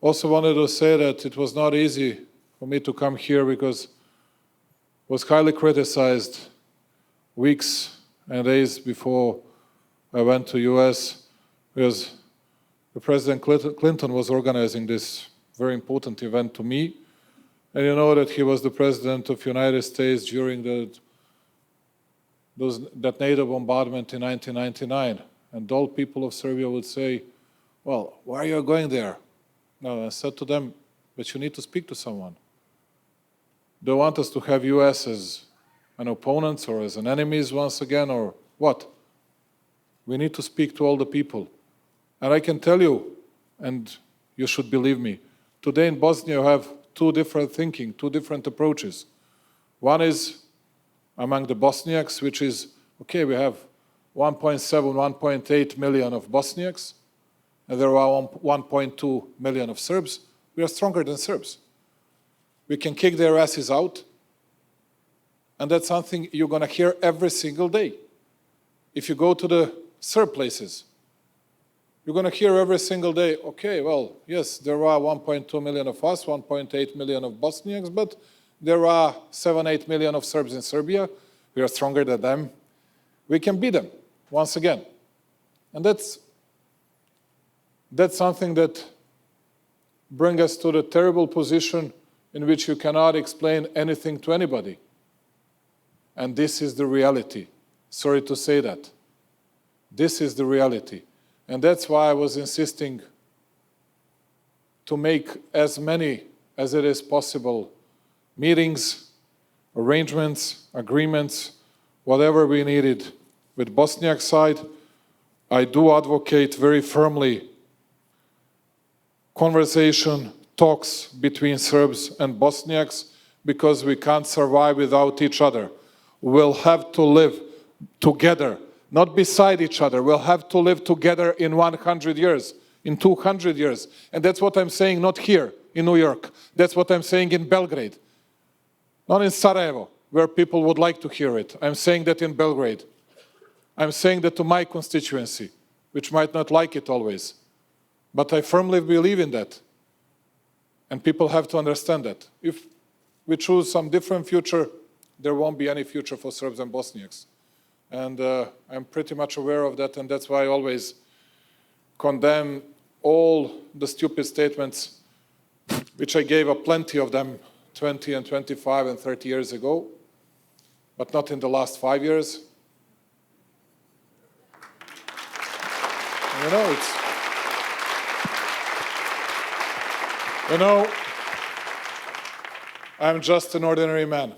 Also wanted to say that it was not easy for me to come here because I was highly criticized weeks and days before I went to US, because the President Clinton was organizing this very important event to me. And you know that he was the President of the United States during that NATO bombardment in 1999. And all people of Serbia would say, well, why are you going there? No, I said to them, but you need to speak to someone. They want us to have US as an opponent or as an enemies once again, or what? We need to speak to all the people. And I can tell you, and you should believe me, today in Bosnia you have 2 different thinking, 2 different approaches. One is among the Bosniaks, which is, okay, we have 1.7, 1.8 million of Bosniaks, and there are 1.2 million of Serbs. We are stronger than Serbs. We can kick their asses out, and that's something you're going to hear every single day. If you go to the Serb places, you're going to hear every single day, okay, well, yes, there are 1.2 million of us, 1.8 million of Bosniaks, but there are 7, 8 million of Serbs in Serbia. We are stronger than them. We can beat them once again. And that's something that brings us to the terrible position in which you cannot explain anything to anybody. And this is the reality. Sorry to say that. This is the reality. And that's why I was insisting to make as many as it is possible, meetings, arrangements, agreements, whatever we needed. With Bosniak side, I do advocate very firmly conversation, talks between Serbs and Bosniaks, because we can't survive without each other. We'll have to live together, not beside each other. We'll have to live together in 100 years, in 200 years. And that's what I'm saying, not here in New York. That's what I'm saying in Belgrade. Not in Sarajevo, where people would like to hear it. I'm saying that in Belgrade. I'm saying that to my constituency, which might not like it always. But I firmly believe in that. And people have to understand that. If we choose some different future, there won't be any future for Serbs and Bosniaks. And I'm pretty much aware of that, and that's why I always condemn all the stupid statements, which I gave up plenty of them 20 and 25 and 30 years ago, but not in the last 5 years. I'm just an ordinary man,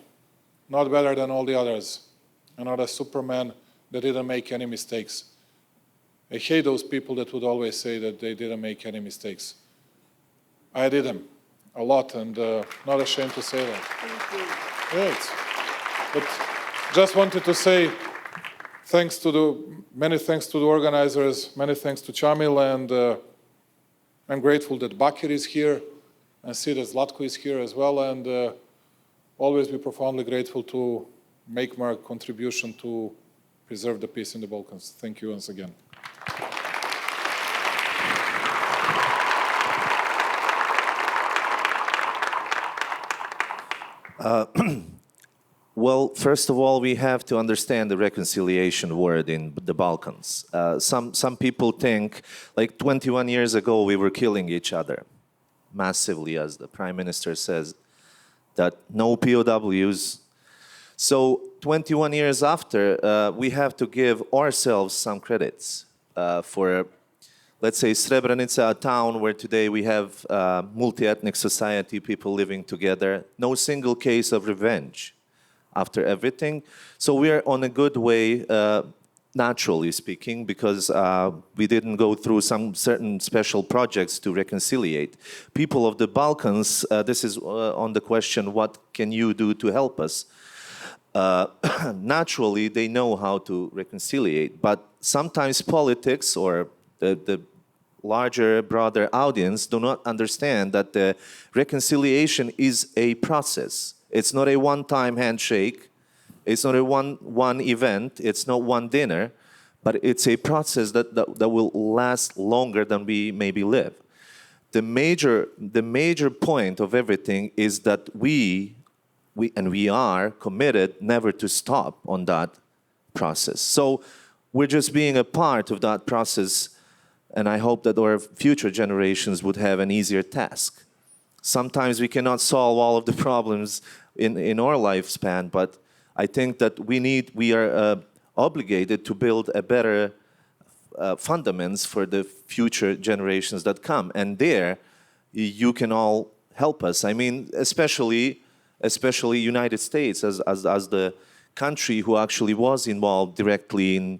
not better than all the others. I'm not a Superman that didn't make any mistakes. I hate those people that would always say that they didn't make any mistakes. I did them a lot, and not ashamed to say that. Thank you. Yes. But just wanted to say many thanks to the organizers, many thanks to Chamil, and I'm grateful that Bakir is here, and see that Zlatko is here as well, and always be profoundly grateful to make my contribution to preserve the peace in the Balkans. Thank you once again. Well, first of all, we have to understand the reconciliation word in the Balkans. Some people think, like 21 years ago, we were killing each other massively, as the Prime Minister says, that no POWs. So 21 years after, we have to give ourselves some credits for, let's say, Srebrenica, a town where today we have multi-ethnic society, people living together, no single case of revenge after everything. So we are on a good way, naturally speaking, because we didn't go through some certain special projects to reconciliate. People of the Balkans, this is on the question, what can you do to help us? Naturally, they know how to reconciliate, but sometimes politics or the larger, broader audience do not understand that the reconciliation is a process. It's not a one-time handshake. It's not a one event. It's not one dinner, but it's a process that will last longer than we maybe live. The major point of everything is that we are committed never to stop on that process. So we're just being a part of that process, and I hope that our future generations would have an easier task. Sometimes we cannot solve all of the problems in our lifespan, but I think that we are obligated to build a better fundaments for the future generations that come. And there, you can all help us. I mean, especially United States as the country who actually was involved directly in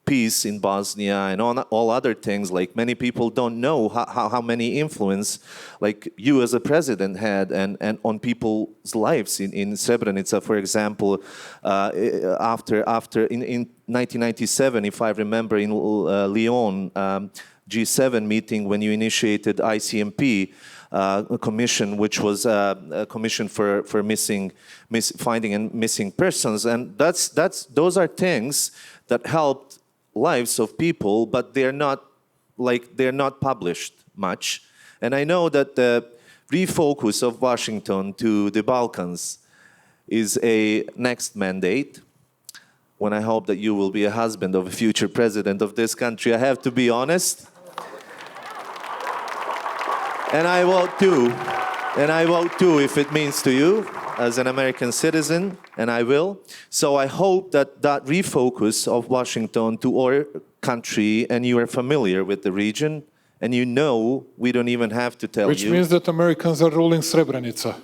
peace in Bosnia and all other things. Like, many people don't know how many influence like you as a president had and on people's lives in Srebrenica, for example, after in 1997, if I remember, in Lyon, G7 meeting, when you initiated ICMP, a commission, which was a commission for finding and missing persons, and those are things that helped lives of people, but they're not published much. And I know that the refocus of Washington to the Balkans is a next mandate, when I hope that you will be a husband of a future president of this country. I have to be honest. And I vote too, if it means to you, as an American citizen, and I will. So I hope that refocus of Washington to our country, and you are familiar with the region, And you know we don't even have to tell Which you. means that Americans are ruling Srebrenica.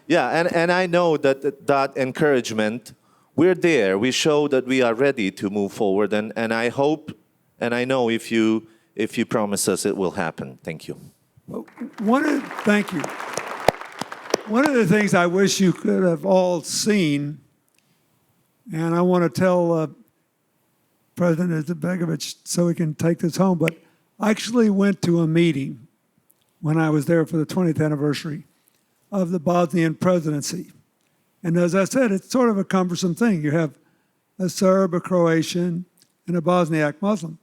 And I know that encouragement, we're there. We show that we are ready to move forward, and I hope, and I know if you promise us, it will happen. Thank you. Thank you. One of the things I wish you could have all seen, and I want to tell President Izetbegovic so we can take this home, but I actually went to a meeting when I was there for the 20th anniversary of the Bosnian presidency. And as I said, it's sort of a cumbersome thing. You have a Serb, a Croatian, and a Bosniak Muslim,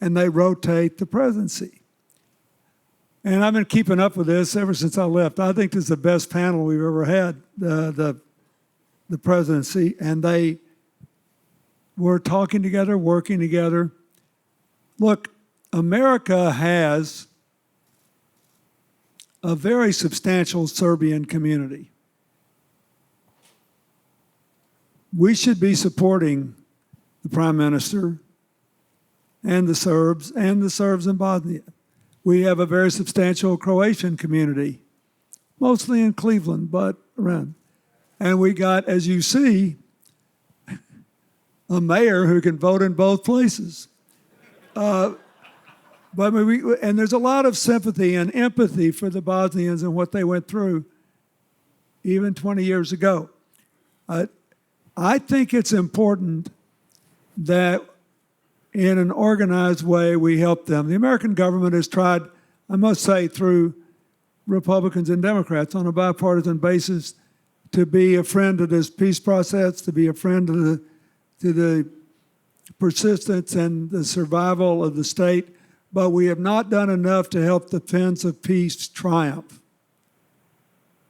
and they rotate the presidency. And I've been keeping up with this ever since I left. I think this is the best panel we've ever had, the presidency, and they were talking together, working together. Look, America has a very substantial Serbian community. We should be supporting the Prime Minister and the Serbs in Bosnia. We have a very substantial Croatian community, mostly in Cleveland, but around. And we got, as you see, a mayor who can vote in both places. And there's a lot of sympathy and empathy for the Bosnians and what they went through even 20 years ago. I think it's important that in an organized way we help them. The American government has tried, I must say, through Republicans and Democrats on a bipartisan basis to be a friend of this peace process, to be a friend to the persistence and the survival of the state, but we have not done enough to help the Prince of Peace triumph.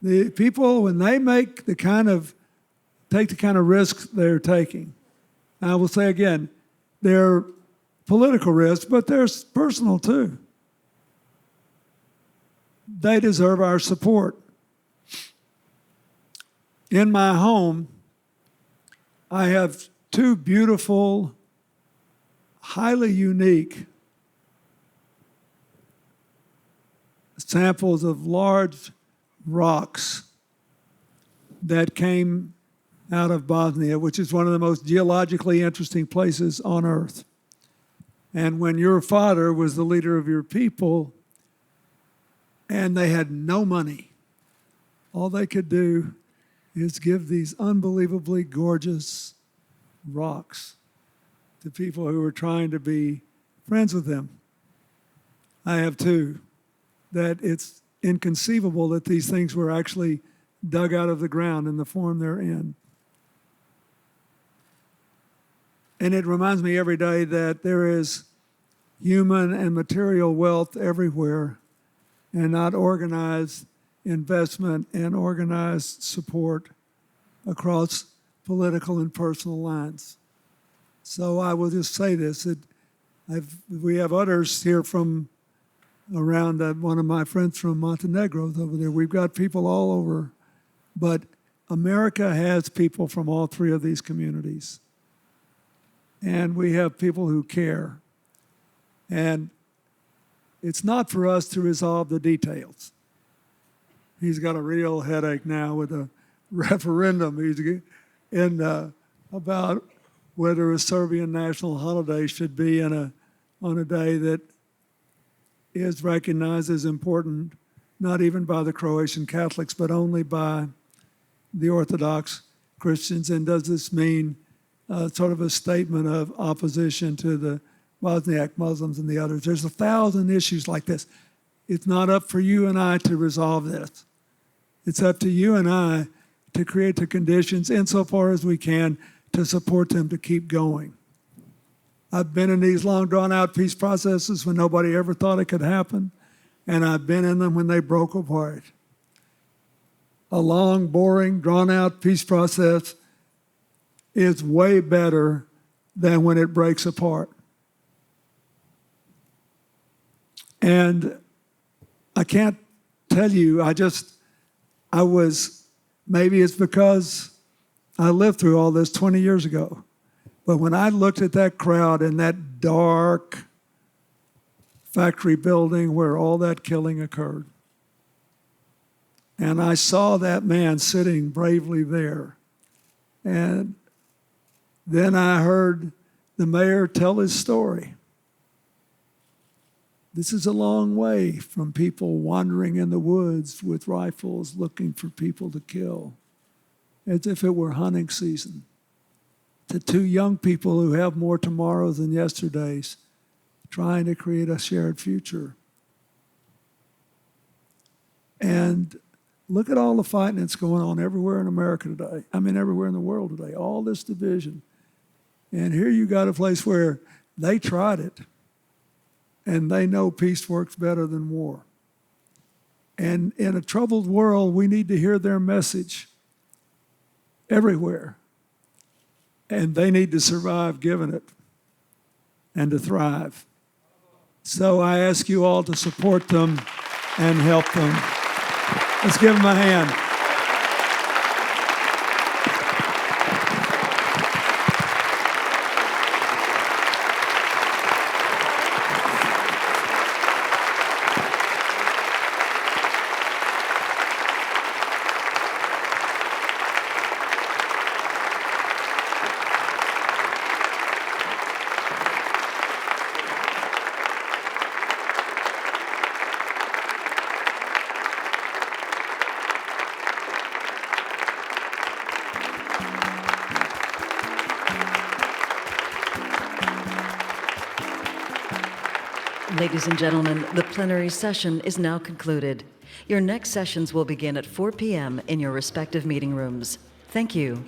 The people, when they take the kind of risks they're taking, I will say again, they're political risks, but they're personal too. They deserve our support. In my home, I have two beautiful, highly unique samples of large rocks that came out of Bosnia, which is one of the most geologically interesting places on Earth. And when your father was the leader of your people and they had no money, all they could do is give these unbelievably gorgeous rocks to people who were trying to be friends with them. I have two, that it's inconceivable that these things were actually dug out of the ground in the form they're in. And it reminds me every day that there is human and material wealth everywhere, and not organized investment and organized support across political and personal lines. So I will just say this, that we have others here from around, one of my friends from Montenegro is over there. We've got people all over, but America has people from all three of these communities. And we have people who care. And it's not for us to resolve the details. He's got a real headache now with a referendum about whether a Serbian national holiday should be on a day that is recognized as important, not even by the Croatian Catholics, but only by the Orthodox Christians. And does this mean sort of a statement of opposition to the Bosniak Muslims and the others? There's 1,000 issues like this. It's not up for you and I to resolve this. It's up to you and I to create the conditions insofar as we can to support them to keep going. I've been in these long drawn-out peace processes when nobody ever thought it could happen, and I've been in them when they broke apart. A long, boring, drawn-out peace process is way better than when it breaks apart. And I can't tell you, maybe it's because I lived through all this 20 years ago. But when I looked at that crowd in that dark factory building where all that killing occurred. And I saw that man sitting bravely there. And then I heard the mayor tell his story. This is a long way from people wandering in the woods with rifles looking for people to kill, as if it were hunting season, to two young people who have more tomorrows than yesterdays, trying to create a shared future. And look at all the fighting that's going on everywhere in America today. I mean, everywhere in the world today, all this division. And here you got a place where they tried it, and they know peace works better than war. And in a troubled world, we need to hear their message everywhere. And they need to survive giving it and to thrive. So I ask you all to support them and help them. Let's give them a hand. Ladies and gentlemen, the plenary session is now concluded. Your next sessions will begin at 4 p.m. in your respective meeting rooms. Thank you.